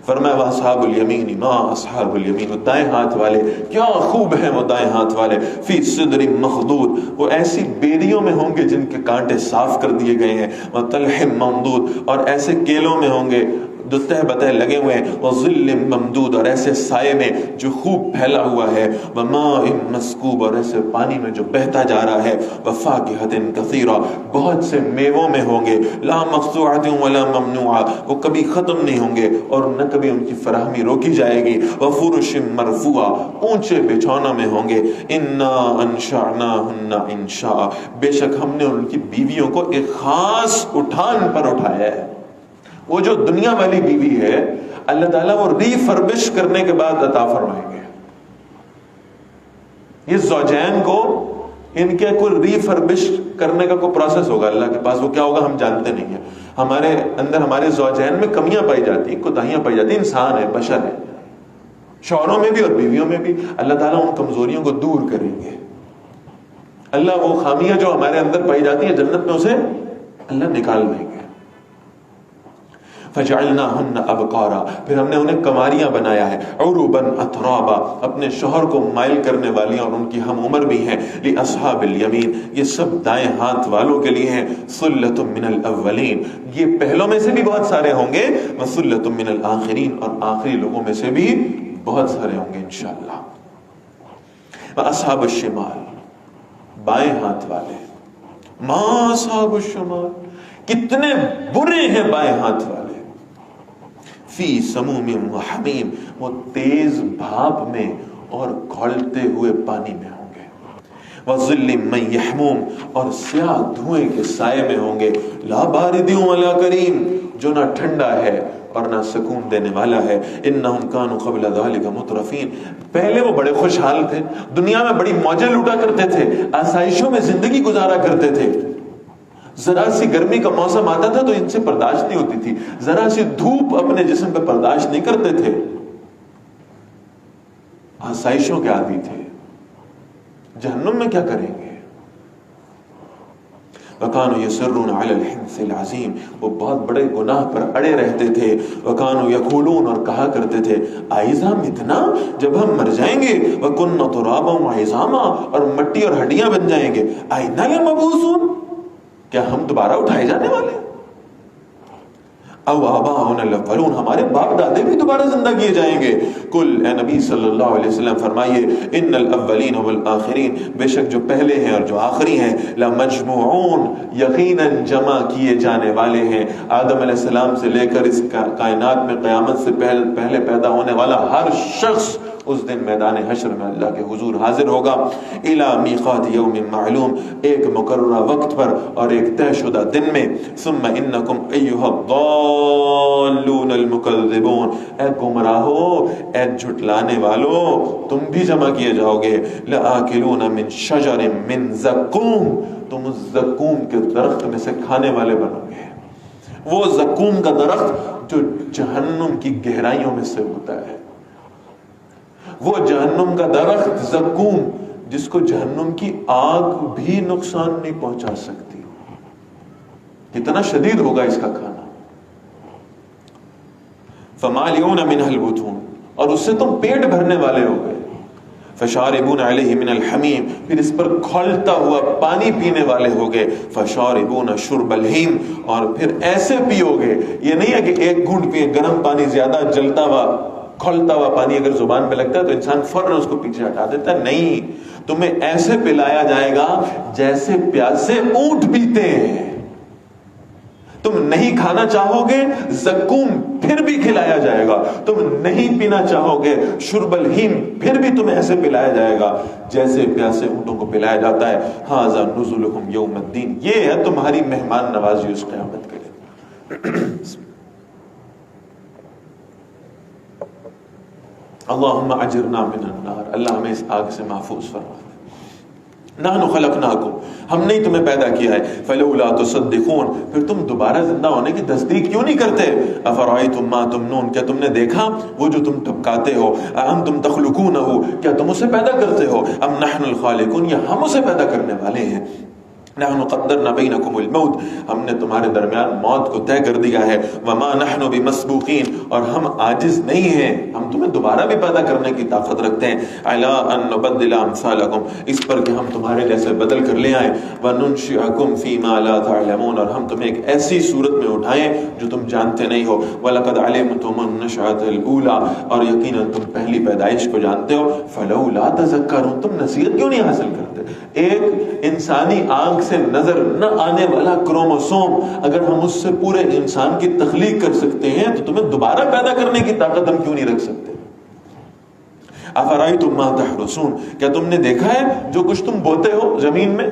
فرمایا واصحاب الیمین ما اصحاب الیمین، وہ دائیں ہاتھ والے کیا خوب ہیں، وہ دائیں ہاتھ والے فی صدر مخضود، وہ ایسی بیریوں میں ہوں گے جن کے کانٹے صاف کر دیے گئے ہیں، وطلح ممدود، اور ایسے کیلوں میں ہوں گے جو تہ بتہ لگے ہوئے ہیں، وظل ممدود، اور ایسے سائے میں جو خوب پھیلا ہوا ہے، وماء مسکوب، اور ایسے پانی میں جو بہتا جا رہا ہے، وفاکہۃ کثیرہ، بہت سے میووں میں ہوں گے، لا مقطوعۃ ولا ممنوعہ، وہ کبھی ختم نہیں ہوں گے اور نہ کبھی ان کی فراہمی روکی جائے گی، وفرش مرفوعہ، اونچے بچھونا میں ہوں گے، انا انشأناہن انشاء، بے شک ہم نے ان کی بیویوں کو ایک خاص اٹھان پر اٹھایا ہے۔ وہ جو دنیا والی بیوی ہے اللہ تعالیٰ وہ ری فربش کرنے کے بعد عطا فرمائیں گے۔ یہ زوجین کو ان کے کوئی ری فربش کرنے کا کوئی پروسیس ہوگا اللہ کے پاس، وہ کیا ہوگا ہم جانتے نہیں ہیں۔ ہمارے اندر ہمارے زوجین میں کمیاں پائی جاتی ہیں، کوتاہیاں پائی جاتی ہیں، انسان ہے، بشر ہے، شوہروں میں بھی اور بیویوں میں بھی۔ اللہ تعالیٰ ان کمزوریوں کو دور کریں گے۔ اللہ وہ خامیاں جو ہمارے اندر پائی جاتی ہیں جنت میں اسے اللہ نکال دیں گے۔ فجعلناہن ابکارا، پھر ہم نے انہیں کنواریاں بنایا ہے، عرباً اترابا، اپنے شوہر کو مائل کرنے والی اور ان کی ہم عمر بھی ہیں، لاصحاب الیمین، یہ سب دائیں ہاتھ والوں کے لیے ہیں، ثلۃ من الاولین، یہ پہلوں میں سے بھی بہت سارے ہوں گے، وثلۃ من الاخرین، اور آخری لوگوں میں سے بھی بہت سارے ہوں گے انشاءاللہ۔ واصحاب الشمال، بائیں ہاتھ والے، ما اصحاب الشمال، کتنے برے ہیں بائیں ہاتھ والے، فی سموم و حمیم، وہ تیز بھاپ میں اور کھولتے ہوئے پانی میں ہوں گے، وظل من یحموم، اور سیاہ دھوئیں کے سائے میں ہوں گے، لا بارد ولا کریم، جو نہ ٹھنڈا ہے اور نہ سکون دینے والا ہے، انہم کانوا قبل ذلک مترفین، پہلے وہ بڑے خوشحال تھے، دنیا میں بڑی موجیں لوٹا کرتے تھے، آسائشوں میں زندگی گزارا کرتے تھے، ذرا سی گرمی کا موسم آتا تھا تو ان سے برداشت نہیں ہوتی تھی، ذرا سی دھوپ اپنے جسم پہ برداشت نہیں کرتے تھے، آسائشوں کے عادی تھے، جہنم میں کیا کریں گے؟ وَكَانُوا يُصِرُّونَ عَلَى الْحِنثِ الْعَظِيمِ، وہ بہت بڑے گناہ پر اڑے رہتے تھے، وَكَانُوا يَقُولُونَ، اور کہا کرتے تھے، أَإِذَا مِتْنَا، جب ہم مر جائیں گے، وَكُنَّا تُرَابًا وَعِظَامًا، اور مٹی اور ہڈیاں بن جائیں گے، أَإِنَّا لَمَبْعُوثُونَ، کیا ہم دوبارہ اٹھائے جانے والے ہیں؟ او آباؤنا الاولون، ہمارے باپ دادے بھی دوبارہ زندہ کیے جائیں گے۔ کل، اے نبی صلی اللہ علیہ وسلم فرمائیے، ان الاولین والآخرین، بے شک جو پہلے ہیں اور جو آخری ہیں، لمجموعون، یقیناً جمع کیے جانے والے ہیں، آدم علیہ السلام سے لے کر اس کائنات میں قیامت سے پہلے پیدا ہونے والا ہر شخص اس دن میدان حشر میں اللہ کے حضور حاضر ہوگا، الی میقات یوم معلوم، ایک مقررہ وقت پر اور ایک طے شدہ دن میں، ثم انکم ایھا الضالون المکذبون، اے گمراہو، اے جھٹلانے والو، تم بھی جمع کیے جاؤ گے، لآکلون من شجر من زقوم، تم اس زقوم کے درخت میں سے کھانے والے بنو گے، وہ زقوم کا درخت جو جہنم کی گہرائیوں میں سے ہوتا ہے، وہ جہنم کا درخت زقوم جس کو جہنم کی آگ بھی نقصان نہیں پہنچا سکتی، کتنا شدید ہوگا اس کا کھانا، فمالئون منها البطون، اور اس سے تم پیٹ بھرنے والے ہو گئے، فشاربون علیہ من الحمیم، پھر اس پر کھولتا ہوا پانی پینے والے ہو گئے، فشاربون شرب الہیم، اور پھر ایسے پیو گے، یہ نہیں ہے کہ ایک گھونٹ پیے، گرم پانی زیادہ جلتا ہوا کھولتا ہوا پانی اگر زبان پہ لگتا ہے تو انسان فوراً اس کو پیچھے ہٹا دیتا ہے، نہیں، تمہیں ایسے پلایا جائے گا جیسے پیاسے اونٹ پیتے ہیں، تم نہیں کھانا چاہو گے زقوم پھر بھی کھلایا جائے گا، تم نہیں پینا چاہو گے شرب الہیم پھر بھی تمہیں ایسے پلایا جائے گا جیسے پیاسے اونٹوں کو پلایا جاتا ہے، ھذا نزلکم یوم الدین، یہ ہے تمہاری مہمان نوازی اس قیامت کے لیے۔ اللہم اجرنا من النار، اللہ ہمیں اس آگ سے محفوظ فرما دے۔ نحن خلقناکم، ہم نے ہی تمہیں پیدا کیا ہے، فلولا تصدقون، پھر تم دوبارہ زندہ ہونے کی تصدیق کیوں نہیں کرتے؟ افرأیتم ما تمنون، کیا تم نے دیکھا وہ جو تم ٹپکاتے ہو؟ انتم تخلقونہ، کیا تم اسے پیدا کرتے ہو؟ ام نحن الخالقون، یا ہم اسے پیدا کرنے والے ہیں؟ نحن قدرنا بینکم الموت، ہم نے تمہارے درمیان موت کو طے کر دیا ہے، وما نحن بمسبوقین، اور ہم عاجز نہیں ہیں، ہم تمہیں دوبارہ بھی پیدا کرنے کی طاقت رکھتے ہیں، علی ان نبدل امثالکم، اس پر کہ ہم تمہارے جیسے بدل کر لے آئیں، وننشئکم فیما لا تعلمون، اور ہم تمہیں ایک ایسی صورت میں اٹھائیں جو تم جانتے نہیں ہو، ولقد علمتم النشأۃ الاولی، اور یقیناً تم پہلی پیدائش کو جانتے ہو، فلولا تذکرون، تم نصیحت کیوں نہیں حاصل کرتے؟ ایک انسانی آنکھ سے نظر نہ آنے والا کروموسوم اگر ہم اس سے پورے انسان کی تخلیق کر سکتے ہیں تو تمہیں دوبارہ پیدا کرنے کی طاقت ہم کیوں نہیں رکھ سکتے؟ افرأیتم ما تحرثون، کیا تم نے دیکھا ہے جو کچھ تم بوتے ہو زمین میں؟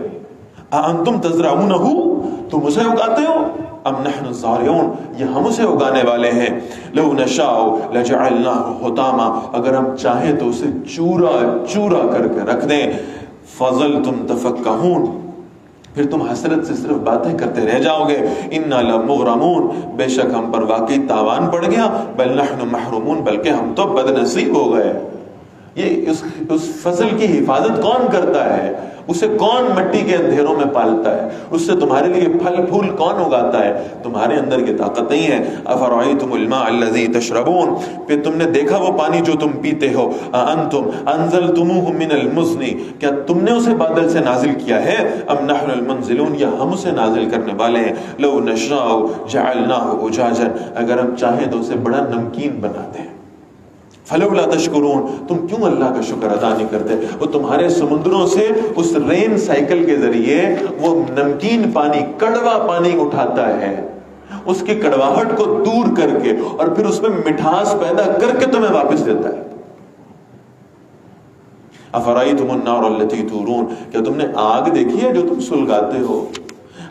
اانتم تزرعونہ، تم اسے اگاتے ہو؟ ام نحن الزارعون، یہ ہم اسے اگانے والے ہیں، لو نشاء لجعلناہ حطاما، اگر ہم چاہیں تو اسے چورا چورا کر کے رکھ دیں، فظلتم تفکہون، پھر تم حسرت سے صرف باتیں کرتے رہ جاؤ گے، انا لمغرمون، بے شک ہم پر واقعی تاوان پڑ گیا، بل نحن محرومون، بلکہ ہم تو بد نصیب ہو گئے۔ یہ اس فصل کی حفاظت کون کرتا ہے؟ اسے کون مٹی کے اندھیروں میں پالتا ہے؟ اس سے تمہارے لیے پھل پھول کون اگاتا ہے؟ تمہارے اندر کی طاقت نہیں ہے۔ افرأیتم الماء الذی تشربون، پھر تم نے دیکھا وہ پانی جو تم پیتے ہو، انتم انزلتموہ من المزن، کیا تم نے اسے بادل سے نازل کیا ہے؟ ام نحن المنزلون، یا ہم اسے نازل کرنے والے ہیں، لو نشاء جعلناہ اجاجا، اگر ہم چاہیں تو اسے بڑا نمکین بنا دیں، فلولا تشکرون، تم کیوں اللہ کا شکر ادا نہیں کرتے؟ وہ تمہارے سمندروں سے اس رین سائیکل کے ذریعے وہ نمکین پانی، کڑوا پانی اٹھاتا ہے، اس کی کڑواہٹ کو دور کر کے اور پھر اس میں مٹھاس پیدا کر کے تمہیں واپس دیتا ہے۔ افرأیتم النار التی تورون، کیا تم نے آگ دیکھی ہے جو تم سلگاتے ہو؟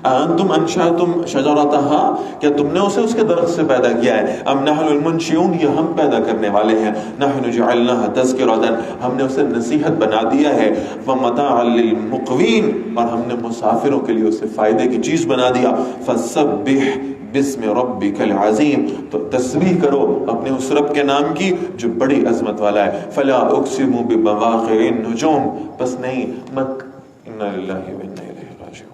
انتم انشأتم شجرتها، کیا تم نے اسے اس کے درخت سے پیدا کیا ہے؟ ام نحن المنشئون، یہ ہم پیدا کرنے والے ہیں، نحن جعلناها تذکرۃ، ہم نے اسے نصیحت بنا دیا ہے، ومتاعا للمقوین، اور ہم نے مسافروں کے لیے اسے فائدے کی چیز بنا دیا، فسبح بسم ربک العظیم، تو تسبیح کرو اپنے اس رب کے نام کی جو بڑی عظمت والا ہے، فلا اقسم بمواقع النجوم، بس نہیں انا للہ و انا الیہ راجعون۔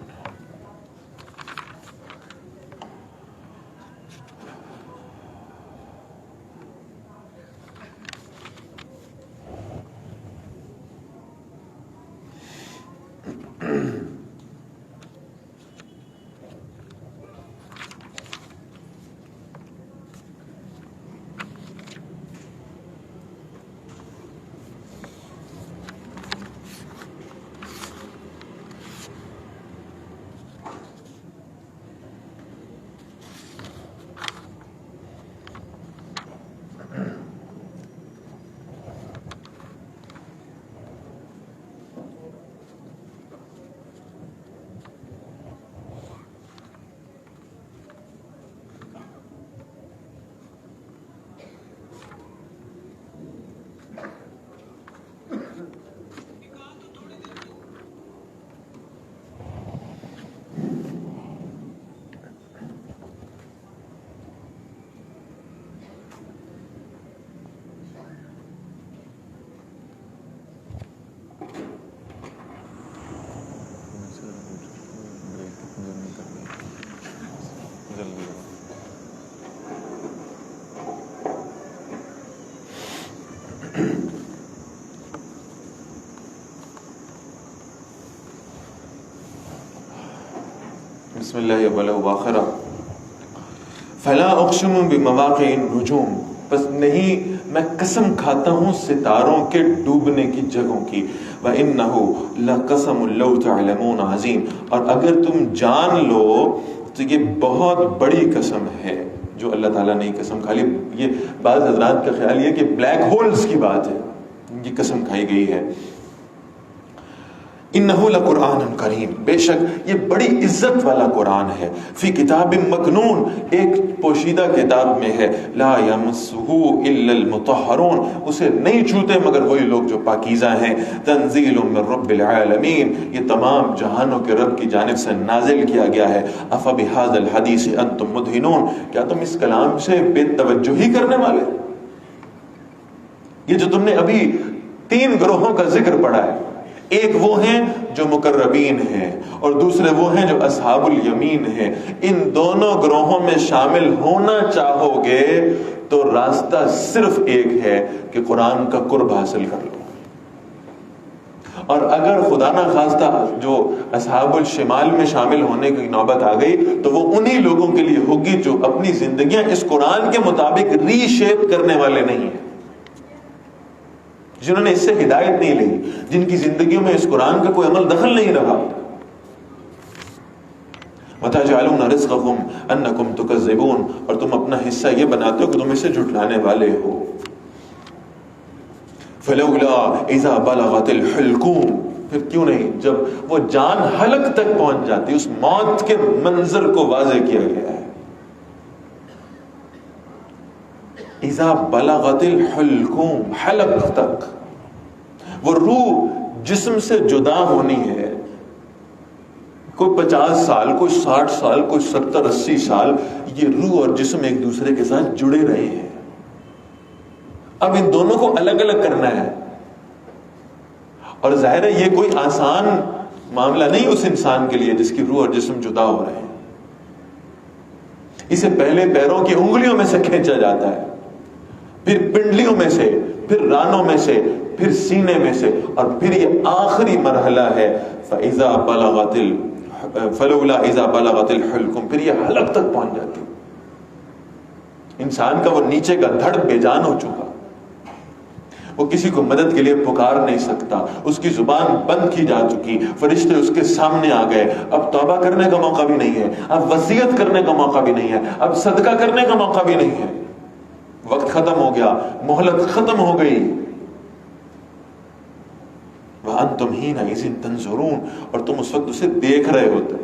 بسم اللہ اولہ واخرہ، فلا اقسم بمواقع النجوم، بس نہیں میں قسم کھاتا ہوں ستاروں کے ڈوبنے کی جگہوں کی، وَإِنَّهُ لَقَسَمٌ لَوْ تَعْلَمُونَ عَظِيمٌ، اور اگر تم جان لو تو یہ بہت بڑی قسم ہے جو اللہ تعالیٰ نے قسم کھا لی۔ یہ بعض حضرات کا خیال یہ کہ بلیک ہولز کی بات ہے، یہ قسم کھائی گئی ہے۔ انہو لقرآن کریم، بے شک یہ بڑی عزت والا قرآن ہے، فی کتاب مکنون، ایک پوشیدہ کتاب میں ہے، لا یمسہ الا المطہرون، اسے نہیں چھوتے مگر وہی لوگ جو پاکیزہ ہیں، تنزیل من رب العالمین، یہ تمام جہانوں کے رب کی جانب سے نازل کیا گیا ہے، افبہذا الحدیث انتم مدہنون، کیا تم اس کلام سے بے توجہی کرنے والے؟ یہ جو تم نے ابھی 3 گروہوں کا ذکر پڑھا ہے، ایک وہ ہیں جو مقربین ہیں اور دوسرے وہ ہیں جو اصحاب الیمین ہیں، ان دونوں گروہوں میں شامل ہونا چاہو گے تو راستہ صرف ایک ہے کہ قرآن کا قرب حاصل کر لو، اور اگر خدا نہ خواستہ جو اصحاب الشمال میں شامل ہونے کی نوبت آ گئی تو وہ انہی لوگوں کے لیے ہوگی جو اپنی زندگیاں اس قرآن کے مطابق ری شیپ کرنے والے نہیں ہیں، جنہوں نے اس سے ہدایت نہیں لی، جن کی زندگیوں میں اس قرآن کا کوئی عمل دخل نہیں رہا۔ وَتَجْعَلُونَ رِزْقَكُمْ أَنَّكُمْ تُكَذِّبُونَ، اور تم اپنا حصہ یہ بناتے ہو کہ تم اسے جھٹلانے والے ہو۔ فَلَوْلَا إِذَا بَلَغَتِ الْحُلْقُومَ، پھر کیوں نہیں جب وہ جان حلق تک پہنچ جاتی، اس موت کے منظر کو واضح کیا گیا ہے۔ اذا بلغت الحلقوم، حلق تک، وہ روح جسم سے جدا ہونی ہے، کوئی 50 سال، کوئی 60 سال، کوئی 70-80 سال، یہ روح اور جسم ایک دوسرے کے ساتھ جڑے رہے ہیں، اب ان دونوں کو الگ الگ کرنا ہے، اور ظاہر ہے یہ کوئی آسان معاملہ نہیں اس انسان کے لیے جس کی روح اور جسم جدا ہو رہے ہیں۔ اسے پہلے پیروں کی انگلیوں میں سے کھینچا جاتا ہے، پھر پنڈلیوں میں سے، پھر رانوں میں سے، پھر سینے میں سے، اور پھر یہ آخری مرحلہ ہے فلولا اذا بلغت الحلقوم، پھر یہ حلق تک پہنچ جاتی۔ انسان کا وہ نیچے کا دھڑ بے جان ہو چکا، وہ کسی کو مدد کے لیے پکار نہیں سکتا، اس کی زبان بند کی جا چکی، فرشتے اس کے سامنے آ گئے، اب توبہ کرنے کا موقع بھی نہیں ہے، اب وصیت کرنے کا موقع بھی نہیں ہے، اب صدقہ کرنے کا موقع بھی نہیں ہے، وقت ختم ہو گیا، مہلت ختم ہو گئی۔ وَأَنْتُمْ حِينَئِذٍ تَنْظُرُونَ، اور تم اس وقت اسے دیکھ رہے ہوتے،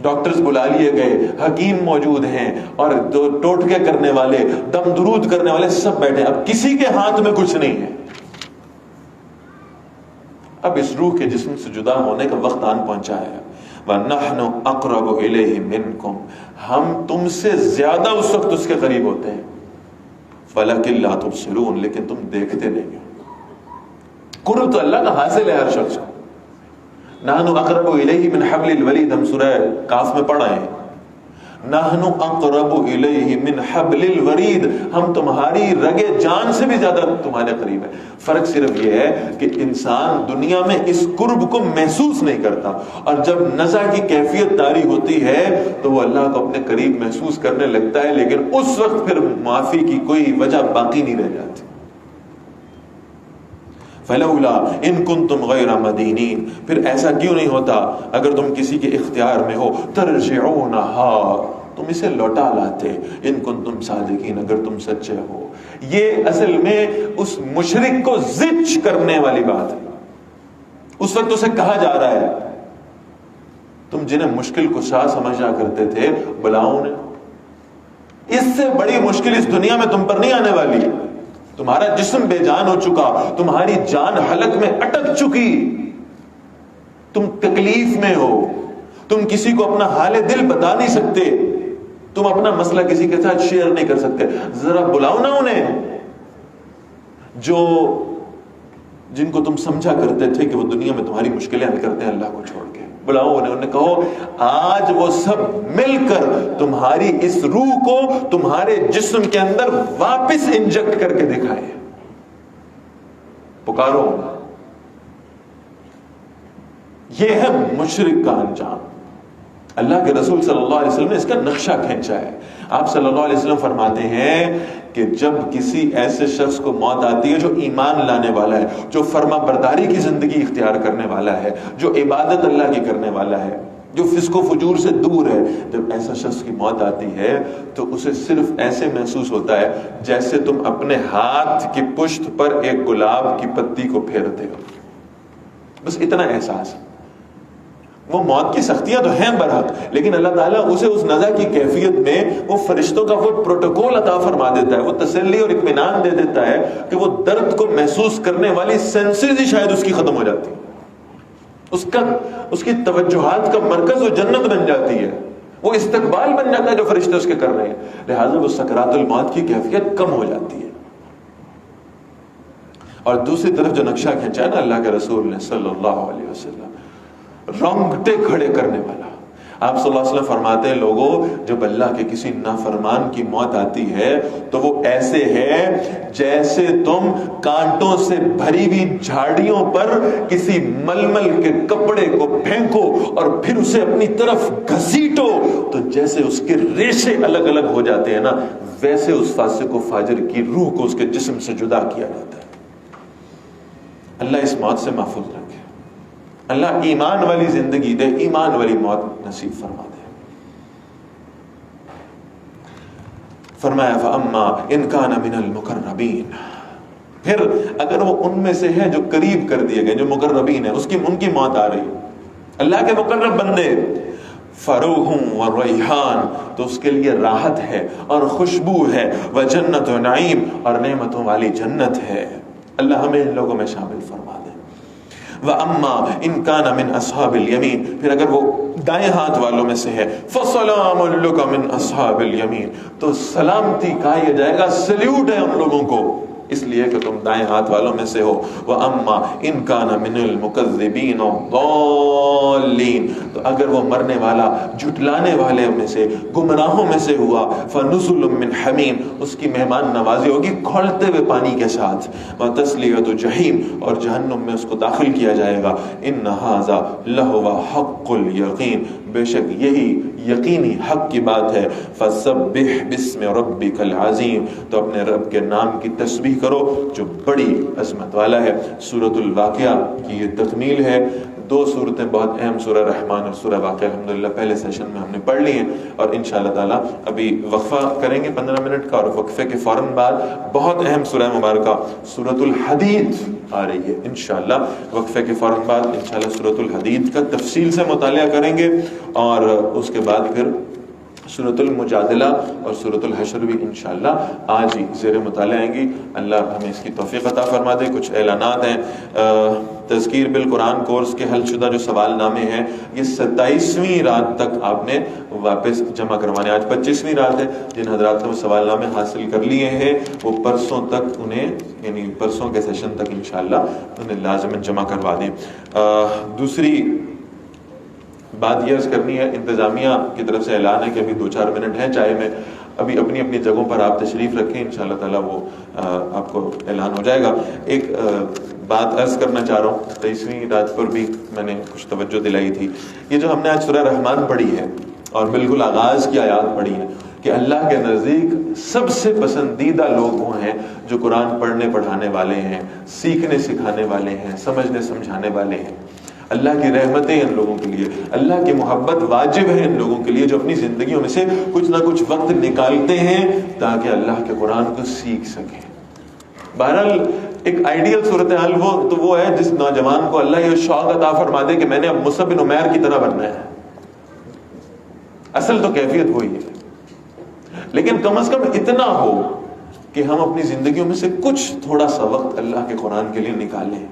ڈاکٹرز بلا لیے گئے، حکیم موجود ہیں، اور ٹوٹکے کرنے والے، دم درود کرنے والے سب بیٹھے، اب کسی کے ہاتھ میں کچھ نہیں ہے، اب اس روح کے جسم سے جدا ہونے کا وقت آن پہنچا ہے۔ وَنَحْنُ أَقْرَبُ إِلَيْهِ مِنْكُمْ، ہم تم سے زیادہ اس وقت اس کے قریب ہوتے ہیں، وَلَكِنْ لَا تُبْصِرُونَ، لیکن تم دیکھتے نہیں ہو۔ قرب تو اللہ کا حاصل ہے ہر شخص کو۔ نَحْنُ أَقْرَبُ إِلَيْهِ مِنْ حَبْلِ الْوَرِيدِ، ہم سورہ کاف میں پڑھا ہے، نَحْنُ أَقْرَبُ إِلَيْهِ مِنْ حَبْلِ الْوَرِيدِ، ہم تمہاری رگ جان سے بھی زیادہ تمہارے قریب ہے۔ فرق صرف یہ ہے کہ انسان دنیا میں اس قرب کو محسوس نہیں کرتا، اور جب نزع کی کیفیت طاری ہوتی ہے تو وہ اللہ کو اپنے قریب محسوس کرنے لگتا ہے، لیکن اس وقت پھر معافی کی کوئی وجہ باقی نہیں رہ جاتی۔ فلولا ان کنتم غیر مدینین، پھر ایسا کیوں نہیں ہوتا اگر تم کسی کے اختیار میں ہو، ترجعونہا، تم اسے لوٹا لاتے، ان کنتم صادقین، اگر تم سچے ہو۔ یہ اصل میں اس مشرک کو زج کرنے والی بات ہے، اس وقت اسے کہا جا رہا ہے تم جنہیں مشکل کشا سمجھا کرتے تھے بلاؤ انہیں، اس سے بڑی مشکل اس دنیا میں تم پر نہیں آنے والی۔ تمہارا جسم بے جان ہو چکا، تمہاری جان حلق میں اٹک چکی، تم تکلیف میں ہو، تم کسی کو اپنا حال دل بتا نہیں سکتے، تم اپنا مسئلہ کسی کے ساتھ شیئر نہیں کر سکتے، ذرا بلاؤ نا انہیں جن کو تم سمجھا کرتے تھے کہ وہ دنیا میں تمہاری مشکلیں حل کرتے ہیں اللہ کو چھوڑ کے، بلاؤ انہیں کہو آج وہ سب مل کر تمہاری اس روح کو تمہارے جسم کے اندر واپس انجیکٹ کر کے دکھائے، پکارو۔ یہ ہے مشرک کا انجام۔ اللہ کے رسول صلی اللہ علیہ وسلم نے اس کا نقشہ کھینچا ہے۔ آپ صلی اللہ علیہ وسلم فرماتے ہیں کہ جب کسی ایسے شخص کو موت آتی ہے جو ایمان لانے والا ہے، جو فرما برداری کی زندگی اختیار کرنے والا ہے، جو عبادت اللہ کی کرنے والا ہے، جو فسق و فجور سے دور ہے، جب ایسا شخص کی موت آتی ہے تو اسے صرف ایسے محسوس ہوتا ہے جیسے تم اپنے ہاتھ کی پشت پر ایک گلاب کی پتی کو پھیرتے ہو، بس اتنا احساس. وہ موت کی سختیاں تو ہیں برحق, لیکن اللہ تعالیٰ اسے اس نزع کی کیفیت میں وہ فرشتوں کا وہ پروٹوکول عطا فرما دیتا ہے, وہ تسلی اور اطمینان دے دیتا ہے کہ وہ درد کو محسوس کرنے والی سینسز ہی شاید اس کی ختم ہو جاتی, اس کی توجہات کا مرکز وہ جنت بن جاتی ہے, وہ استقبال بن جاتا ہے جو فرشتے اس کے کر رہے ہیں. لہٰذا وہ سکرات الموت کی کیفیت کم ہو جاتی ہے. اور دوسری طرف جو نقشہ کھینچا ہے نا اللہ کے رسول نے صلی اللہ علیہ وسلم, رونگٹے کھڑے کرنے والا. آپ صلی اللہ علیہ وسلم فرماتے ہیں, لوگوں جب اللہ کے کسی نافرمان کی موت آتی ہے تو وہ ایسے ہے جیسے تم کانٹوں سے بھری ہوئی جھاڑیوں پر کسی ململ کے کپڑے کو پھینکو اور پھر اسے اپنی طرف گھسیٹو تو جیسے اس کے ریشے الگ الگ ہو جاتے ہیں نا, ویسے اس فاسق و فاجر کی روح کو اس کے جسم سے جدا کیا جاتا ہے. اللہ اس موت سے محفوظ رکھے, اللہ ایمان والی زندگی دے, ایمان والی موت نصیب فرما دے. فرمایا فَأَمَّا إِنْ كَانَ مِنَ الْمُقَرَّبِينَ, پھر اگر وہ ان میں سے ہے جو قریب کر دیے گئے, جو مقربین ہیں, ان کی موت آ رہی, اللہ کے مقرب بندے, فَرُوحٌ وَرَيْحَانٌ, تو اس کے لیے راحت ہے اور خوشبو ہے, وَجَنَّةُ نَعِيمٌ, اور نعمتوں والی جنت ہے. اللہ ہمیں ان لوگوں میں شامل فرما دے. وَأَمَّا إِنْ كَانَ مِنْ أَصْحَابِ الْيَمِينَ, پھر اگر وہ دائیں ہاتھ والوں میں سے ہے, فَسَلَامٌ لَكَ مِنْ أَصْحَابِ الْيَمِينَ, تو سلامتی کہا جائے گا, سلیوٹ ہے ان لوگوں کو, اس لیے کہ تم دائیں ہاتھ والوں میں سے ہو. وَأَمَّا إِنْ كَانَ مِنَ الْمُكَذِّبِينَ الضَّالِّينَ, تو اگر وہ مرنے والا جھٹلانے والے میں سے, گمراہوں میں سے ہوا, فَنُزُلٌ مِّنْ حَمِيمٍ, اس کی مہمان نوازی ہوگی کھولتے ہوئے پانی کے ساتھ, وَتَصْلِيَةُ جَحِيمٍ, اور جہنم میں اس کو داخل کیا جائے گا. إِنَّ هَذَا لَهُوَ حَقُّ الْيَقِينِ, بے شک یہی یقینی حق کی بات ہے. فَسَبِّحْ بِاسْمِ رَبِّكَ الْعَظِيمِ, تو اپنے رب کے نام کی تسبیح کرو جو بڑی عظمت والا ہے. سورۃ الواقعہ کی یہ تکمیل ہے. 2 سورتیں بہت اہم, سورہ رحمان اور سورہ واقعہ, الحمدللہ پہلے سیشن میں ہم نے پڑھ لی ہیں, اور انشاءاللہ تعالی ابھی وقفہ کریں گے 15 منٹ کا, اور وقفے کے فوراً بعد بہت اہم سورہ مبارکہ سورۃ الحدید آ رہی ہے انشاءاللہ. وقفے کے فوراً بعد انشاءاللہ سورۃ الحدید کا تفصیل سے مطالعہ کریں گے, اور اس کے بعد پھر سورۃ المجادلہ اور سورۃ الحشر بھی انشاءاللہ آج ہی زیر مطالعہ آئیں گی. اللہ ہمیں اس کی توفیق عطا فرما دے. کچھ اعلانات ہیں. تذکیر بالقرآن کورس کے حل شدہ جو سوال نامے ہیں, یہ 27ویں رات تک آپ نے واپس جمع کروانے. آج 25ویں رات ہے. جن حضرات نے وہ سوال نامے حاصل کر لیے ہیں وہ پرسوں تک انہیں, یعنی پرسوں کے سیشن تک انشاءاللہ انہیں لازماً جمع کروا دیں. دوسری بات یہ عرض کرنی ہے, انتظامیہ کی طرف سے اعلان ہے کہ ابھی 2-4 منٹ ہیں, چاہے میں ابھی اپنی اپنی جگہوں پر آپ تشریف رکھیں, انشاءاللہ تعالیٰ وہ آپ کو اعلان ہو جائے گا. ایک بات عرض کرنا چاہ رہا ہوں, 23ویں رات پر بھی میں نے کچھ توجہ دلائی تھی. یہ جو ہم نے آج سورہ رحمان پڑھی ہے اور بالکل آغاز کی آیات پڑھی ہے, کہ اللہ کے نزدیک سب سے پسندیدہ لوگ وہ ہیں جو قرآن پڑھنے پڑھانے والے ہیں, سیکھنے سکھانے والے ہیں, سمجھنے سمجھانے والے ہیں. اللہ کی رحمتیں ان لوگوں کے لیے, اللہ کی محبت واجب ہے ان لوگوں کے لیے جو اپنی زندگیوں میں سے کچھ نہ کچھ وقت نکالتے ہیں تاکہ اللہ کے قرآن کو سیکھ سکیں. بہرحال ایک آئیڈیل صورتحال وہ ہے جس نوجوان کو اللہ یہ شوق عطا فرما دے کہ میں نے اب مصعب بن عمیر کی طرح بننا ہے. اصل تو کیفیت وہی ہے, لیکن کم از کم اتنا ہو کہ ہم اپنی زندگیوں میں سے کچھ تھوڑا سا وقت اللہ کے قرآن کے لیے نکالیں.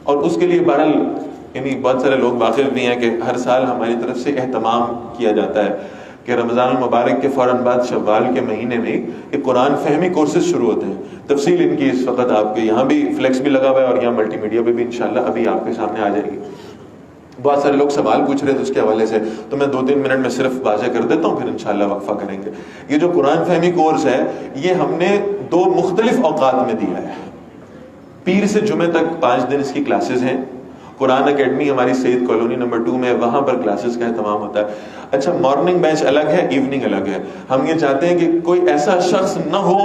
اور اس کے لیے بہرحال یعنی بہت سارے لوگ واقف بھی ہیں کہ ہر سال ہماری طرف سے اہتمام کیا جاتا ہے کہ رمضان المبارک کے فوراً بعد شوال کے مہینے میں ایک قرآن فہمی کورسز شروع ہوتے ہیں. تفصیل ان کی اس وقت آپ کے یہاں بھی فلیکس بھی لگا ہوا ہے, اور یہاں ملٹی میڈیا پہ بھی انشاءاللہ ابھی آپ کے سامنے آ جائے گی. بہت سارے لوگ سوال پوچھ رہے تھے اس کے حوالے سے, تو میں 2-3 منٹ میں صرف واضح کر دیتا ہوں, پھر انشاءاللہ وقفہ کریں گے. یہ جو قرآن فہمی کورس ہے یہ ہم نے 2 مختلف اوقات میں دیا ہے. پیر سے جمعے تک 5 دن اس کی کلاسز ہیں. قرآن اکیڈمی ہماری سید کالونی نمبر 2 میں, وہاں پر کلاسز کا اہتمام ہوتا ہے. اچھا, مارننگ بیچ الگ ہے, ایوننگ الگ ہے. ہم یہ چاہتے ہیں کہ کوئی ایسا شخص نہ ہو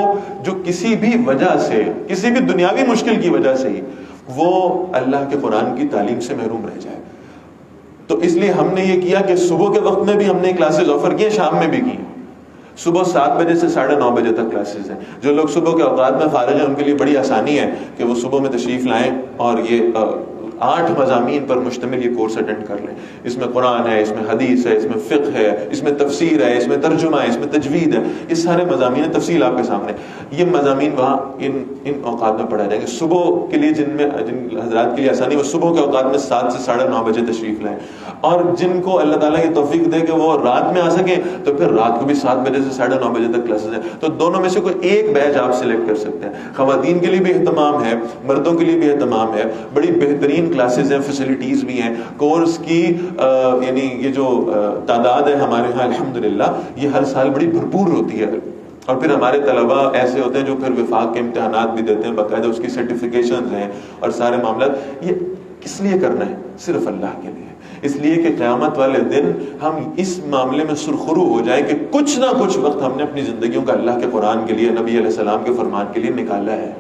جو کسی بھی وجہ سے, کسی بھی دنیاوی مشکل کی وجہ سے ہی وہ اللہ کے قرآن کی تعلیم سے محروم رہ جائے. تو اس لیے ہم نے یہ کیا کہ صبح کے وقت میں بھی ہم نے کلاسز آفر کی, شام میں بھی کی. صبح 7 بجے سے 9:30 بجے تک کلاسز ہیں. جو لوگ صبح کے اوقات میں فارغ ہیں ان کے لیے بڑی آسانی ہے کہ وہ صبح میں تشریف لائیں, اور یہ 8 مضامین پر مشتمل یہ کورس اٹینڈ کر لیں. اس میں قرآن ہے، اس میں حدیث ہے، اس میں فقہ ہے، اس میں تفسیر ہے، اس میں ترجمہ ہے، اس میں تجوید ہے. یہ سارے مضامین تفصیل آپ کے سامنے. یہ مضامین وہاں ان اوقات میں پڑھائے جائیں گے. صبح کے لیے جن حضرات کے لیے آسانی وہ صبح کے اوقات میں 7 سے 9:30 بجے تشریف لائیں. اور جن کو اللہ تعالیٰ یہ توفیق دے کہ وہ رات میں آ سکیں تو پھر رات کو بھی 7 بجے سے 9:30 بجے تک کلاسز ہیں. تو دونوں میں سے کوئی ایک بیچ آپ سلیکٹ کر سکتے ہیں. خواتین کے لیے بھی اہتمام ہے، مردوں کے لیے بھی اہتمام ہے. بڑی بہترین کلاسز ہیں، فیسلٹیز بھی ہیں. کورس کی یعنی یہ جو تعداد ہے ہمارے ہاں الحمدللہ یہ ہر سال بڑی بھرپور ہوتی ہے. اور پھر ہمارے طلباء ایسے ہوتے ہیں جو پھر وفاق کے امتحانات بھی دیتے ہیں، باقاعدہ اس کی سرٹیفکیشنز ہیں اور سارے معاملات. یہ کس لیے کرنا ہے؟ صرف اللہ کے لیے. اس لیے کہ قیامت والے دن ہم اس معاملے میں سرخرو ہو جائیں کہ کچھ نہ کچھ وقت ہم نے اپنی زندگیوں کا اللہ کے قرآن کے لیے، نبی علیہ السلام کے فرمان کے لیے نکالا ہے.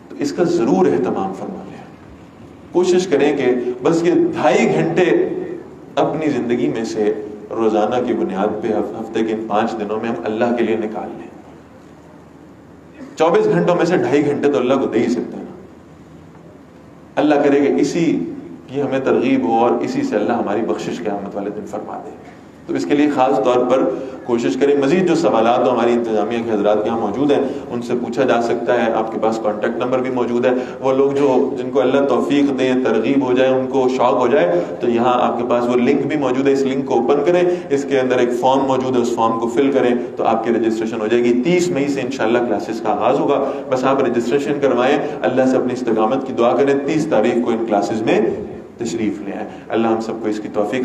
تو اس کا ضرور اہتمام فرما لیں. کوشش کریں کہ بس یہ 2.5 گھنٹے اپنی زندگی میں سے روزانہ کی بنیاد پہ ہفتے کے ان 5 دنوں میں ہم اللہ کے لیے نکال لیں. 24 گھنٹوں میں سے 2.5 گھنٹے تو اللہ کو دے ہی سکتے ہیں. اللہ کرے کہ اسی کی ہمیں ترغیب ہو اور اسی سے اللہ ہماری بخشش قیامت والے دن فرما دے. تو اس کے لیے خاص طور پر کوشش کریں. مزید جو سوالات ہو ہماری انتظامیہ کے حضرات کے یہاں موجود ہیں ان سے پوچھا جا سکتا ہے. آپ کے پاس کانٹیکٹ نمبر بھی موجود ہے. وہ لوگ جن کو اللہ توفیق دے، ترغیب ہو جائے، ان کو شوق ہو جائے تو یہاں آپ کے پاس وہ لنک بھی موجود ہے. اس لنک کو اوپن کریں، اس کے اندر ایک فارم موجود ہے، اس فارم کو فل کریں تو آپ کی رجسٹریشن ہو جائے گی. 30 مئی سے انشاءاللہ کلاسز کا آغاز ہوگا. بس آپ رجسٹریشن کروائیں، اللہ سے اپنی استقامت کی دعا کریں. 30 تاریخ کو ان کلاسز میں تشریف لے آئیں. اللہ ہم سب کو اس کی توفیق